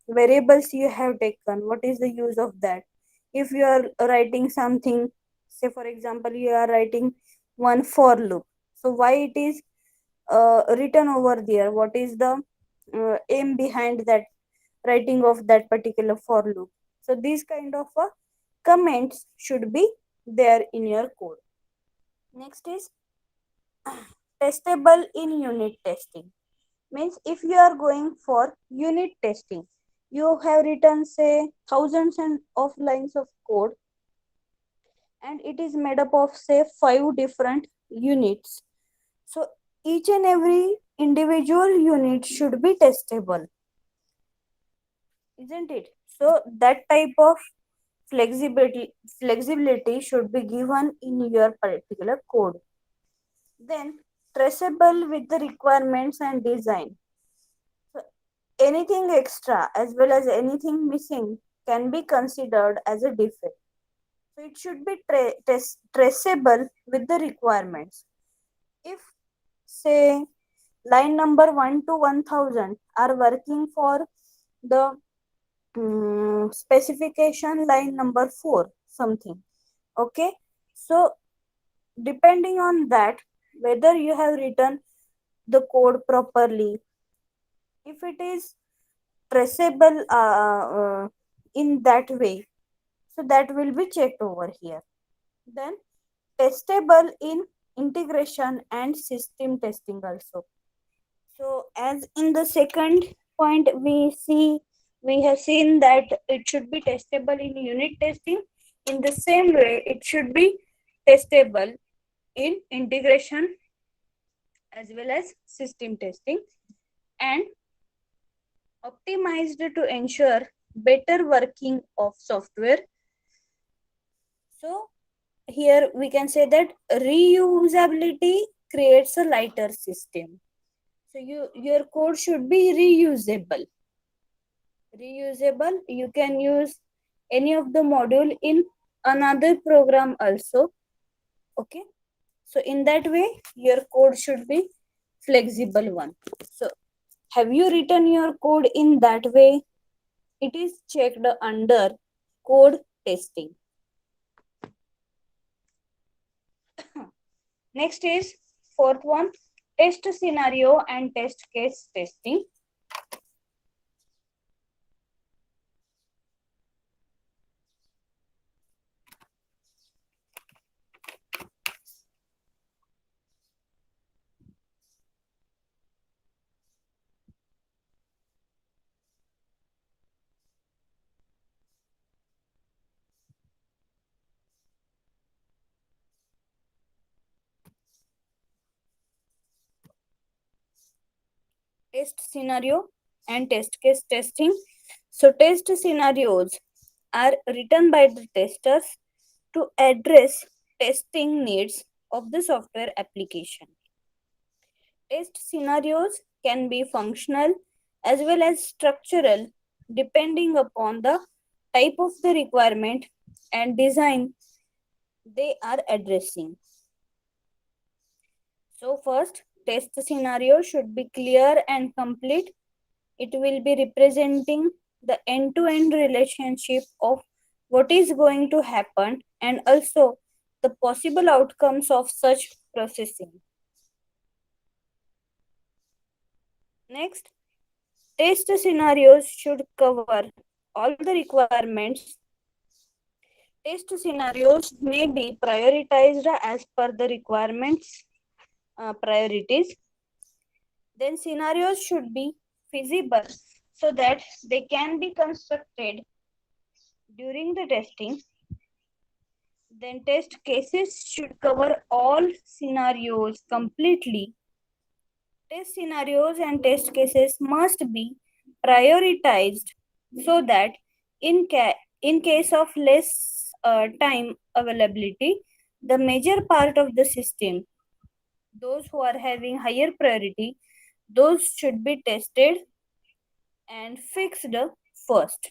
variables you have taken? What is the use of that? If you are writing something, say for example you are writing one for loop, so why it is written over there? What is the aim behind that writing of that particular for loop? So these kind of comments should be there in your code. Next is testable in unit testing. Means if you are going for unit testing, you have written say thousands and of lines of code, and it is made up of say 5 different units. So each and every individual unit should be testable, isn't it? So that type of flexibility should be given in your particular code. Then traceable with the requirements and design. So anything extra as well as anything missing can be considered as a defect. So it should be traceable with the requirements. If say line number 1 to 1000 are working for the specification line number 4 something, okay, so depending on that whether you have written the code properly, if it is traceable in that way, so that will be checked over here. Then testable in integration and system testing also. So as in the second point we have seen that it should be testable in unit testing. In the same way it should be testable in integration as well as system testing, and optimized to ensure better working of software. So here we can say that reusability creates a lighter system. So your code should be reusable. You can use any of the module in another program also. Okay, so in that way your code should be flexible one. So have you written your code in that way? It is checked under code testing. Next is fourth one, test scenario and test case testing. Test scenario and test case testing. So test scenarios are written by the testers to address testing needs of the software application. Test scenarios can be functional as well as structural depending upon the type of the requirement and design they are addressing. So first, test scenario should be clear and complete. It will be representing the end-to-end relationship of what is going to happen and also the possible outcomes of such processing. Next, test scenarios should cover all the requirements. Test scenarios may be prioritized as per the requirements priorities. Then scenarios should be feasible so that they can be constructed during the testing. Then test cases should cover all scenarios completely. Test scenarios and test cases must be prioritized so that in case of less time availability, the major part of the system, those who are having higher priority, those should be tested and fixed first.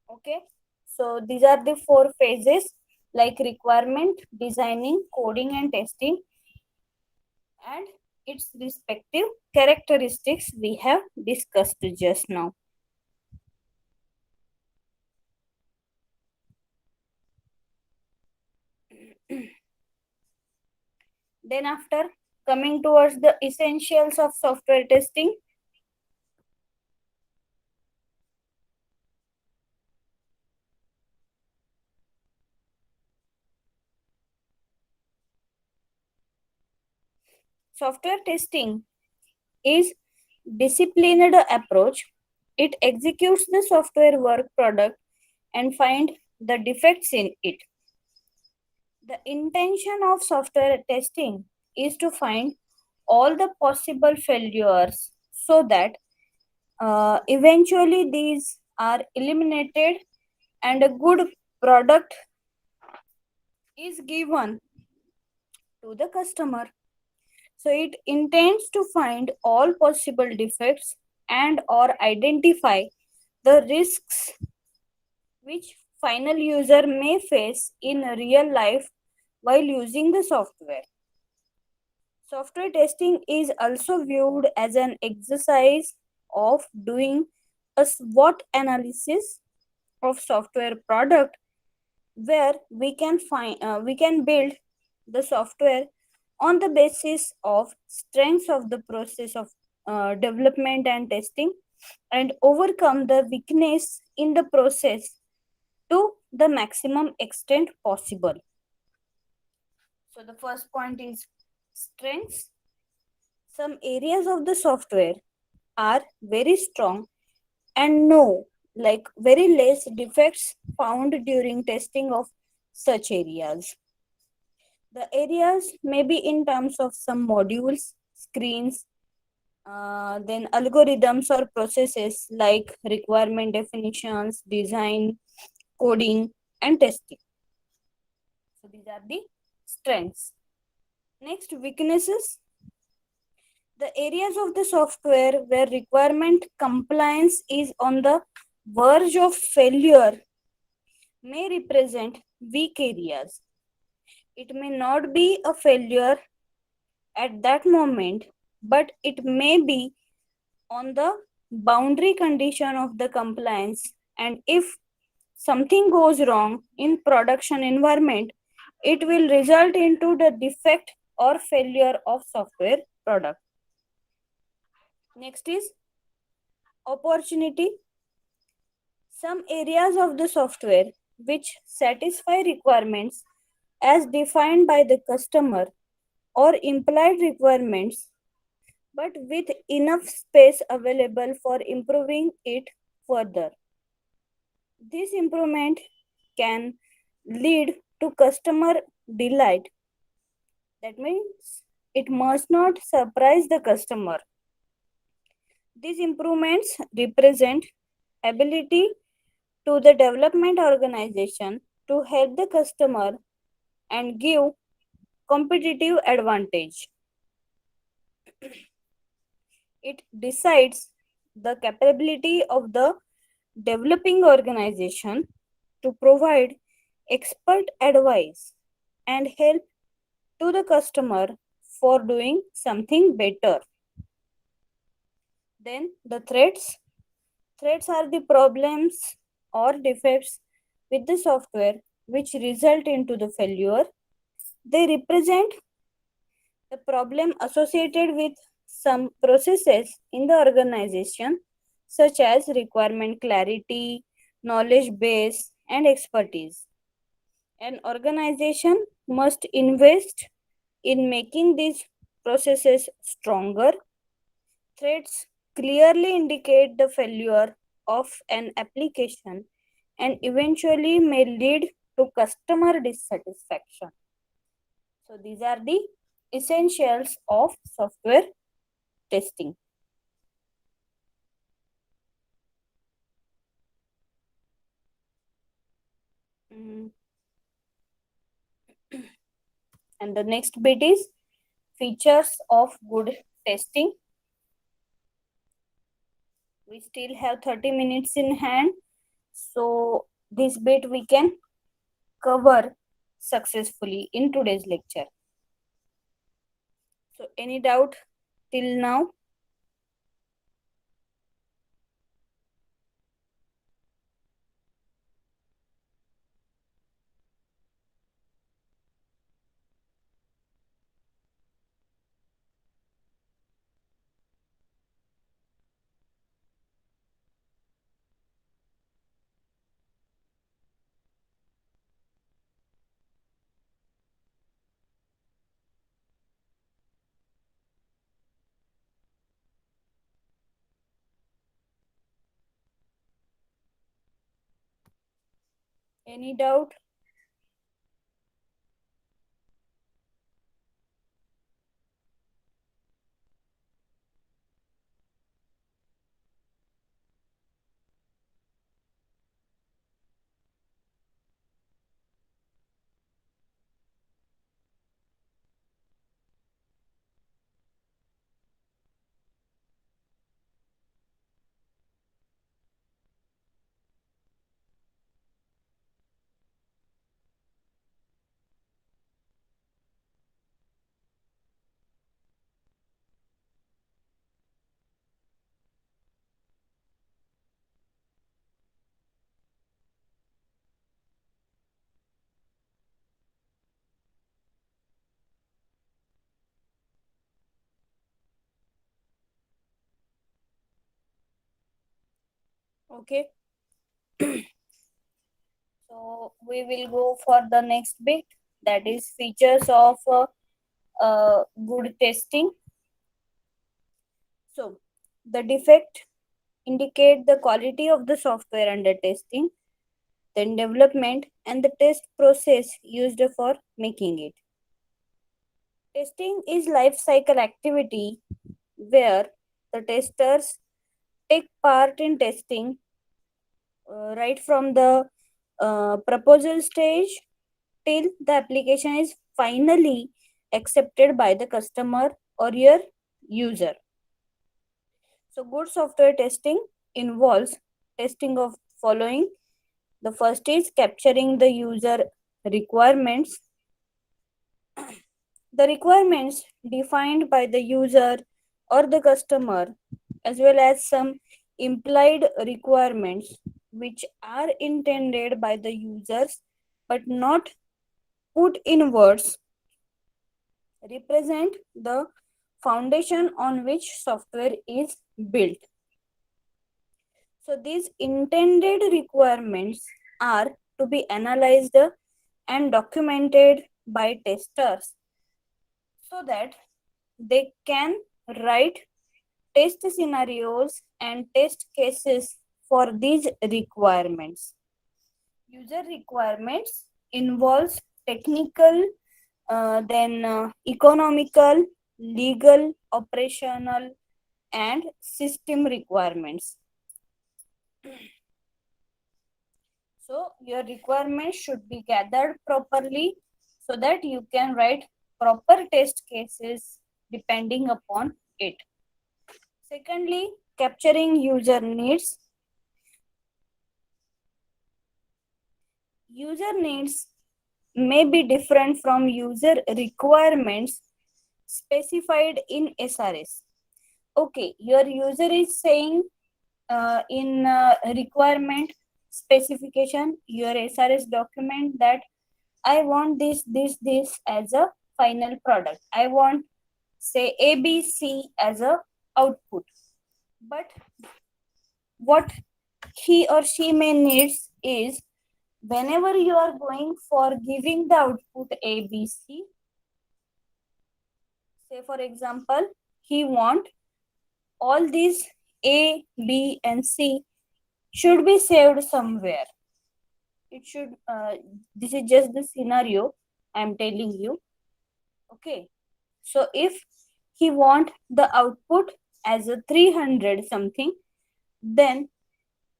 Okay, so these are the four phases like requirement, designing, coding and testing, and its respective characteristics we have discussed just now. Then after coming towards the essentials of software testing, software testing is disciplined approach. It executes the software work product and find the defects in it. The intention of software testing is to find all the possible failures so that eventually these are eliminated and a good product is given to the customer. So it intends to find all possible defects and or identify the risks which final user may face in real life while using the software. Software testing is also viewed as an exercise of doing a SWOT analysis of software product where we can build the software on the basis of strengths of the process of development and testing and overcome the weakness in the process to the maximum extent possible. So the first point is strengths. Some areas of the software are very strong and no like very less defects found during testing of such areas. The areas may be in terms of some modules, screens, then algorithms or processes like requirement definitions, design, coding, and testing. So these are the strengths. Next, weaknesses. The areas of the software where requirement compliance is on the verge of failure may represent weak areas. It may not be a failure at that moment, but it may be on the boundary condition of the compliance. And if something goes wrong in production environment, it will result into the defect or failure of software product. Next is opportunity. Some areas of the software which satisfy requirements as defined by the customer or implied requirements, but with enough space available for improving it further. This improvement can lead to customer delight. That means it must not surprise the customer. These improvements represent ability to the development organization to help the customer and give competitive advantage. It decides the capability of the developing organization to provide expert advice and help to the customer for doing something better. Then the threats. Threats are the problems or defects with the software which result into the failure. They represent the problem associated with some processes in the organization, such as requirement clarity, knowledge base, and expertise. An organization must invest in making these processes stronger. Threats clearly indicate the failure of an application and eventually may lead to customer dissatisfaction. So, these are the essentials of software testing. Mm. And the next bit is features of good testing. We still have 30 minutes in hand, so this bit we can cover successfully in today's lecture. So, any doubt till now? Any doubt? Okay. So we will go for the next bit, that is features of good testing. So the defect indicate the quality of the software under testing, then development and the test process used for making it. Testing is life cycle activity where the testers take part in testing right from the proposal stage till the application is finally accepted by the customer or your user. So good software testing involves testing of following. The first is capturing the user requirements. The requirements defined by the user or the customer, as well as some implied requirements which are intended by the users but not put in words, represent the foundation on which software is built. So these intended requirements are to be analyzed and documented by testers so that they can write test scenarios and test cases for these requirements. User requirements involves technical, then economical, legal, operational, and system requirements. So your requirements should be gathered properly so that you can write proper test cases depending upon it. Secondly, capturing user needs. User needs may be different from user requirements specified in SRS. Okay, your user is saying in requirement specification, your SRS document, that I want this as a final product. I want, say, ABC as a output. But what he or she may needs is, whenever you are going for giving the output ABC, say for example, he want all these A, B and C should be saved somewhere. It should, this is just the scenario I am telling you. Okay. So if he want the output as a 300 something, then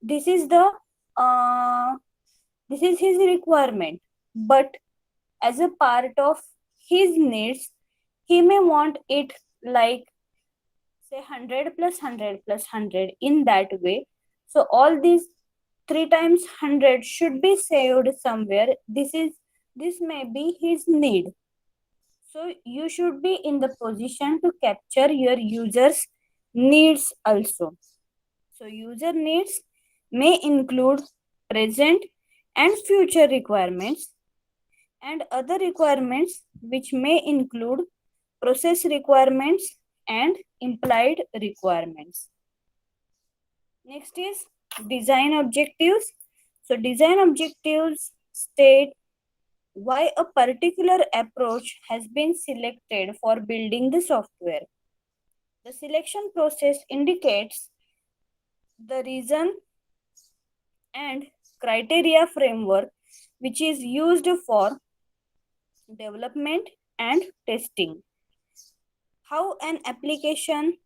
this is the, this is his requirement. But as a part of his needs, he may want it like, say, 100 plus 100 plus 100 in that way. So all these 3 times 100 should be saved somewhere. This may be his need. So you should be in the position to capture your user's needs also. So user needs may include present and future requirements, and other requirements which may include process requirements and implied requirements. Next is design objectives. So design objectives state why a particular approach has been selected for building the software. The selection process indicates the reason and criteria framework which is used for development and testing. How an application's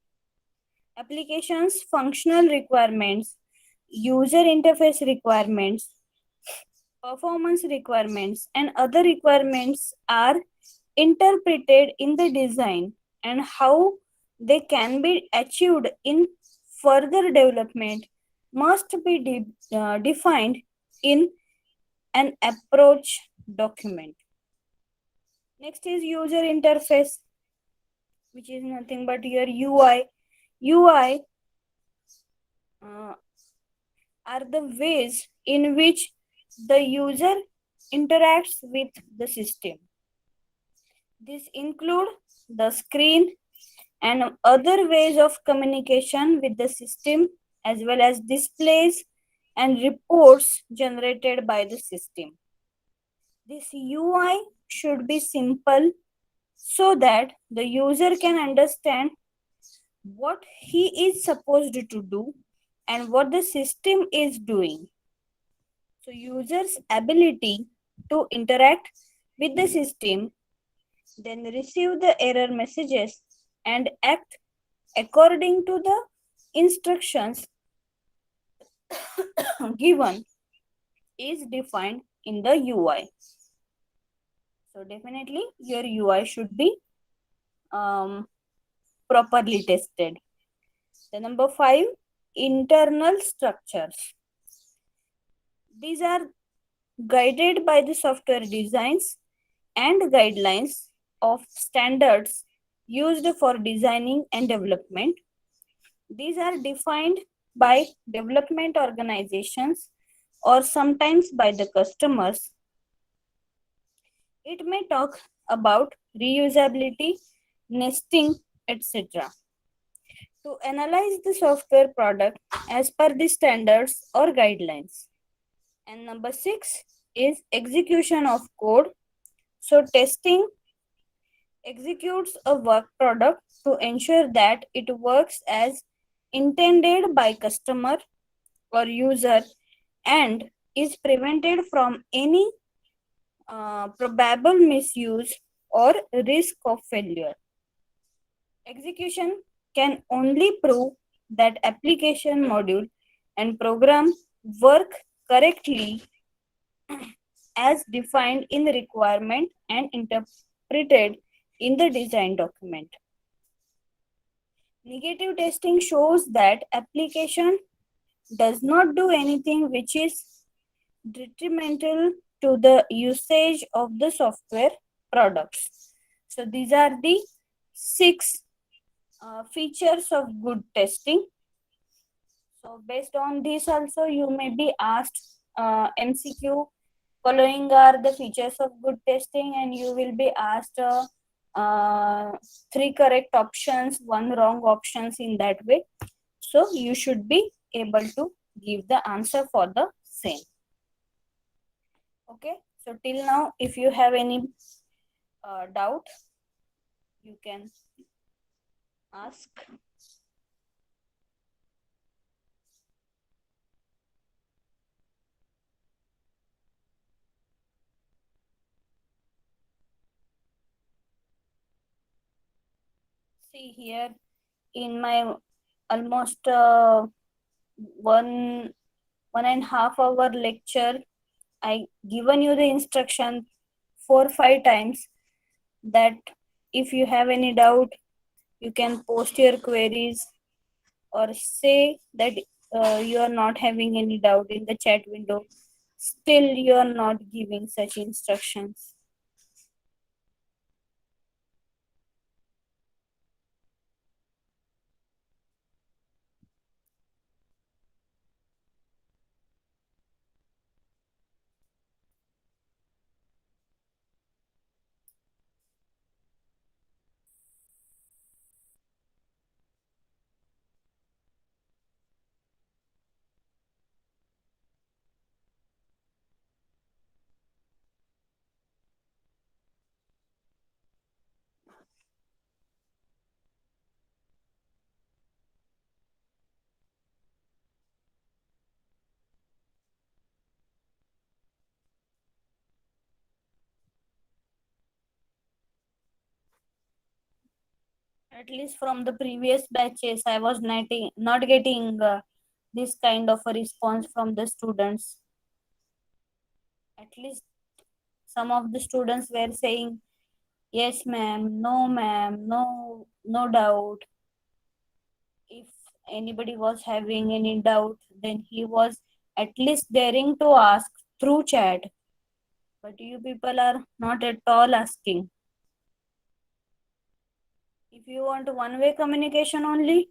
functional requirements, user interface requirements, performance requirements, and other requirements are interpreted in the design, and how they can be achieved in further development must be defined in an approach document. Next is user interface, which is nothing but your UI. UI are the ways in which the user interacts with the system. This include the screen and other ways of communication with the system, as well as displays and reports generated by the system. This UI should be simple so that the user can understand what he is supposed to do and what the system is doing. So users' ability to interact with the system then receive the error messages and act according to the instructions given is defined in the UI. So definitely your UI should be properly tested. The number 5, internal structures. These are guided by the software designs and guidelines of standards used for designing and development. These are defined by development organizations or sometimes by the customers. It may talk about reusability, nesting, etc. To analyze the software product as per the standards or guidelines. And number 6 is execution of code. So testing executes a work product to ensure that it works as intended by customer or user and is prevented from any probable misuse or risk of failure. Execution can only prove that application module and program work correctly as defined in the requirement and interpreted in the design document. Negative testing shows that application does not do anything which is detrimental to the usage of the software products. So these are the 6 features of good testing. So based on this also you may be asked MCQ following are the features of good testing, and you will be asked 3 correct options, 1 wrong options in that way. So you should be able to give the answer for the same. Okay, so till now if you have any doubt you can ask. See here in my almost 1.5 hour lecture, I given you the instruction 4-5 times that if you have any doubt, you can post your queries or say that you are not having any doubt in the chat window. Still, you are not giving such instructions. At least from the previous batches, I was not getting this kind of a response from the students. At least some of the students were saying, yes, ma'am, no doubt. If anybody was having any doubt, then he was at least daring to ask through chat. But you people are not at all asking. If you want one-way communication only,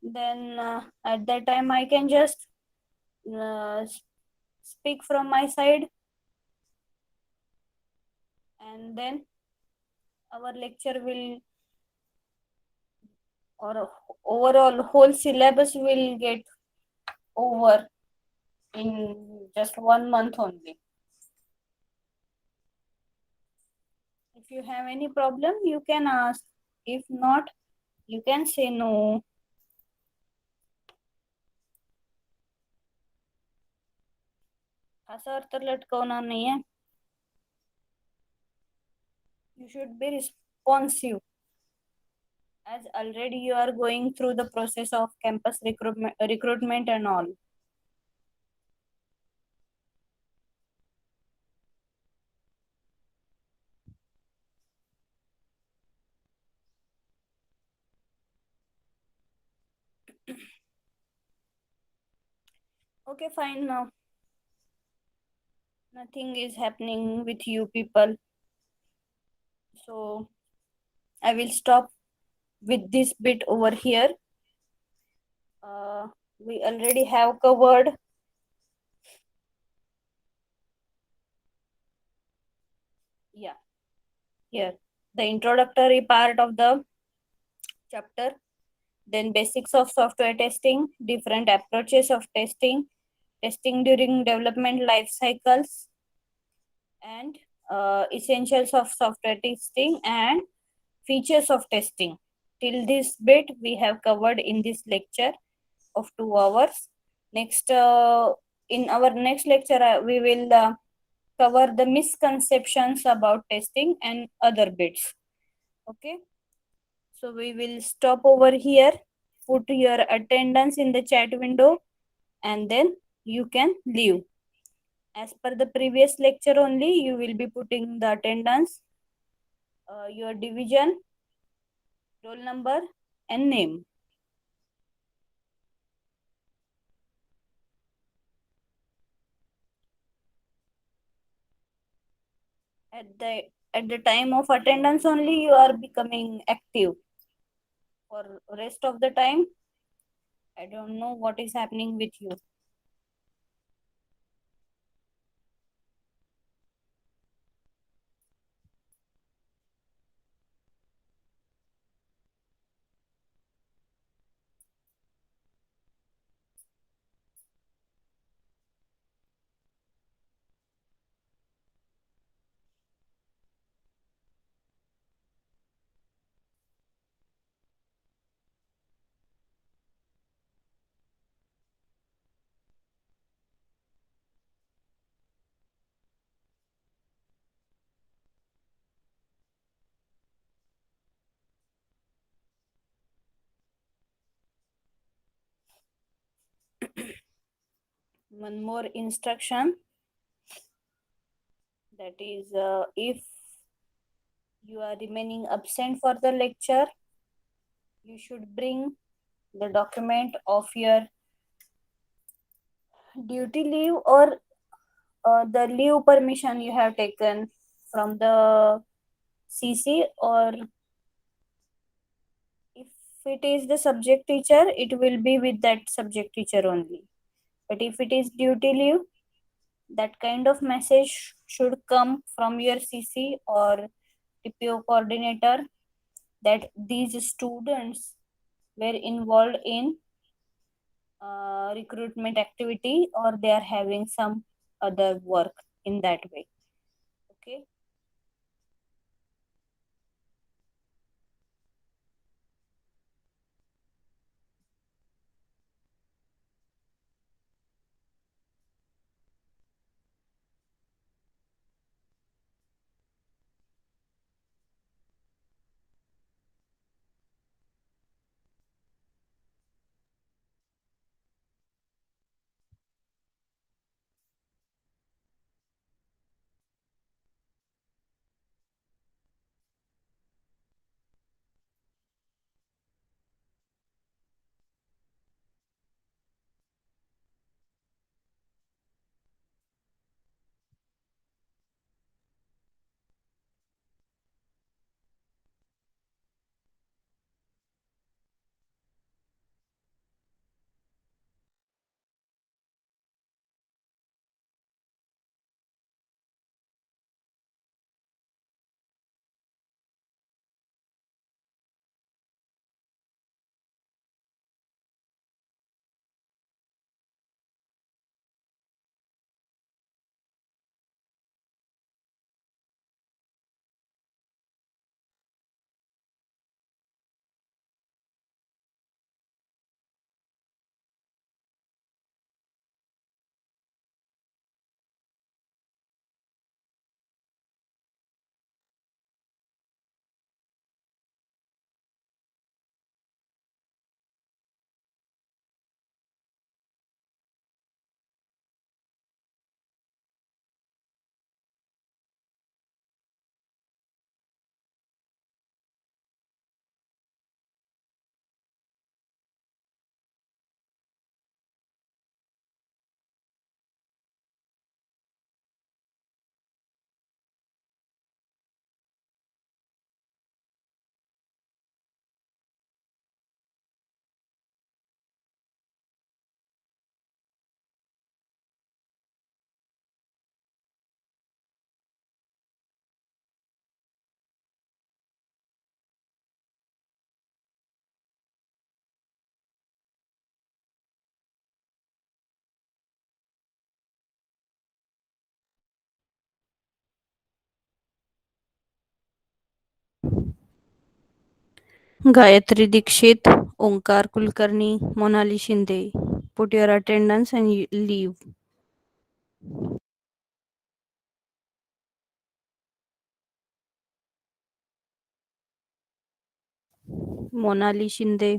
then at that time I can just speak from my side, and then our lecture will, or overall whole syllabus will get over in just 1 month only. If you have any problem, you can ask. If not, you can say no. फासावर तर लटकवणार नाहीये. You should be responsive, as already you are going through the process of campus recruitment and all. Okay, fine. Now nothing is happening with you people, so I will stop with this bit over here. We already have covered here the introductory part of the chapter, then basics of software testing, different approaches of testing, testing during development life cycles, and essentials of software testing and features of testing. Till this bit we have covered in this lecture of 2 hours. Next, in our next lecture, we will cover the misconceptions about testing and other bits. Okay, so we will stop over here. Put your attendance in the chat window and then you can leave. As per the previous lecture only, you will be putting the attendance, your division, roll number and name. At the time of attendance only you are becoming active. For rest of the time, I don't know what is happening with you. One more instruction, that is, if you are remaining absent for the lecture, you should bring the document of your duty leave or the leave permission you have taken from the CC, or if it is the subject teacher, it will be with that subject teacher only. But if it is duty leave, that kind of message should come from your CC or TPO coordinator that these students were involved in recruitment activity or they are having some other work in that way. Okay. Gayatri Dikshit, Onkar Kulkarni, Monali Shinde. Put your attendance and leave. Monali Shinde,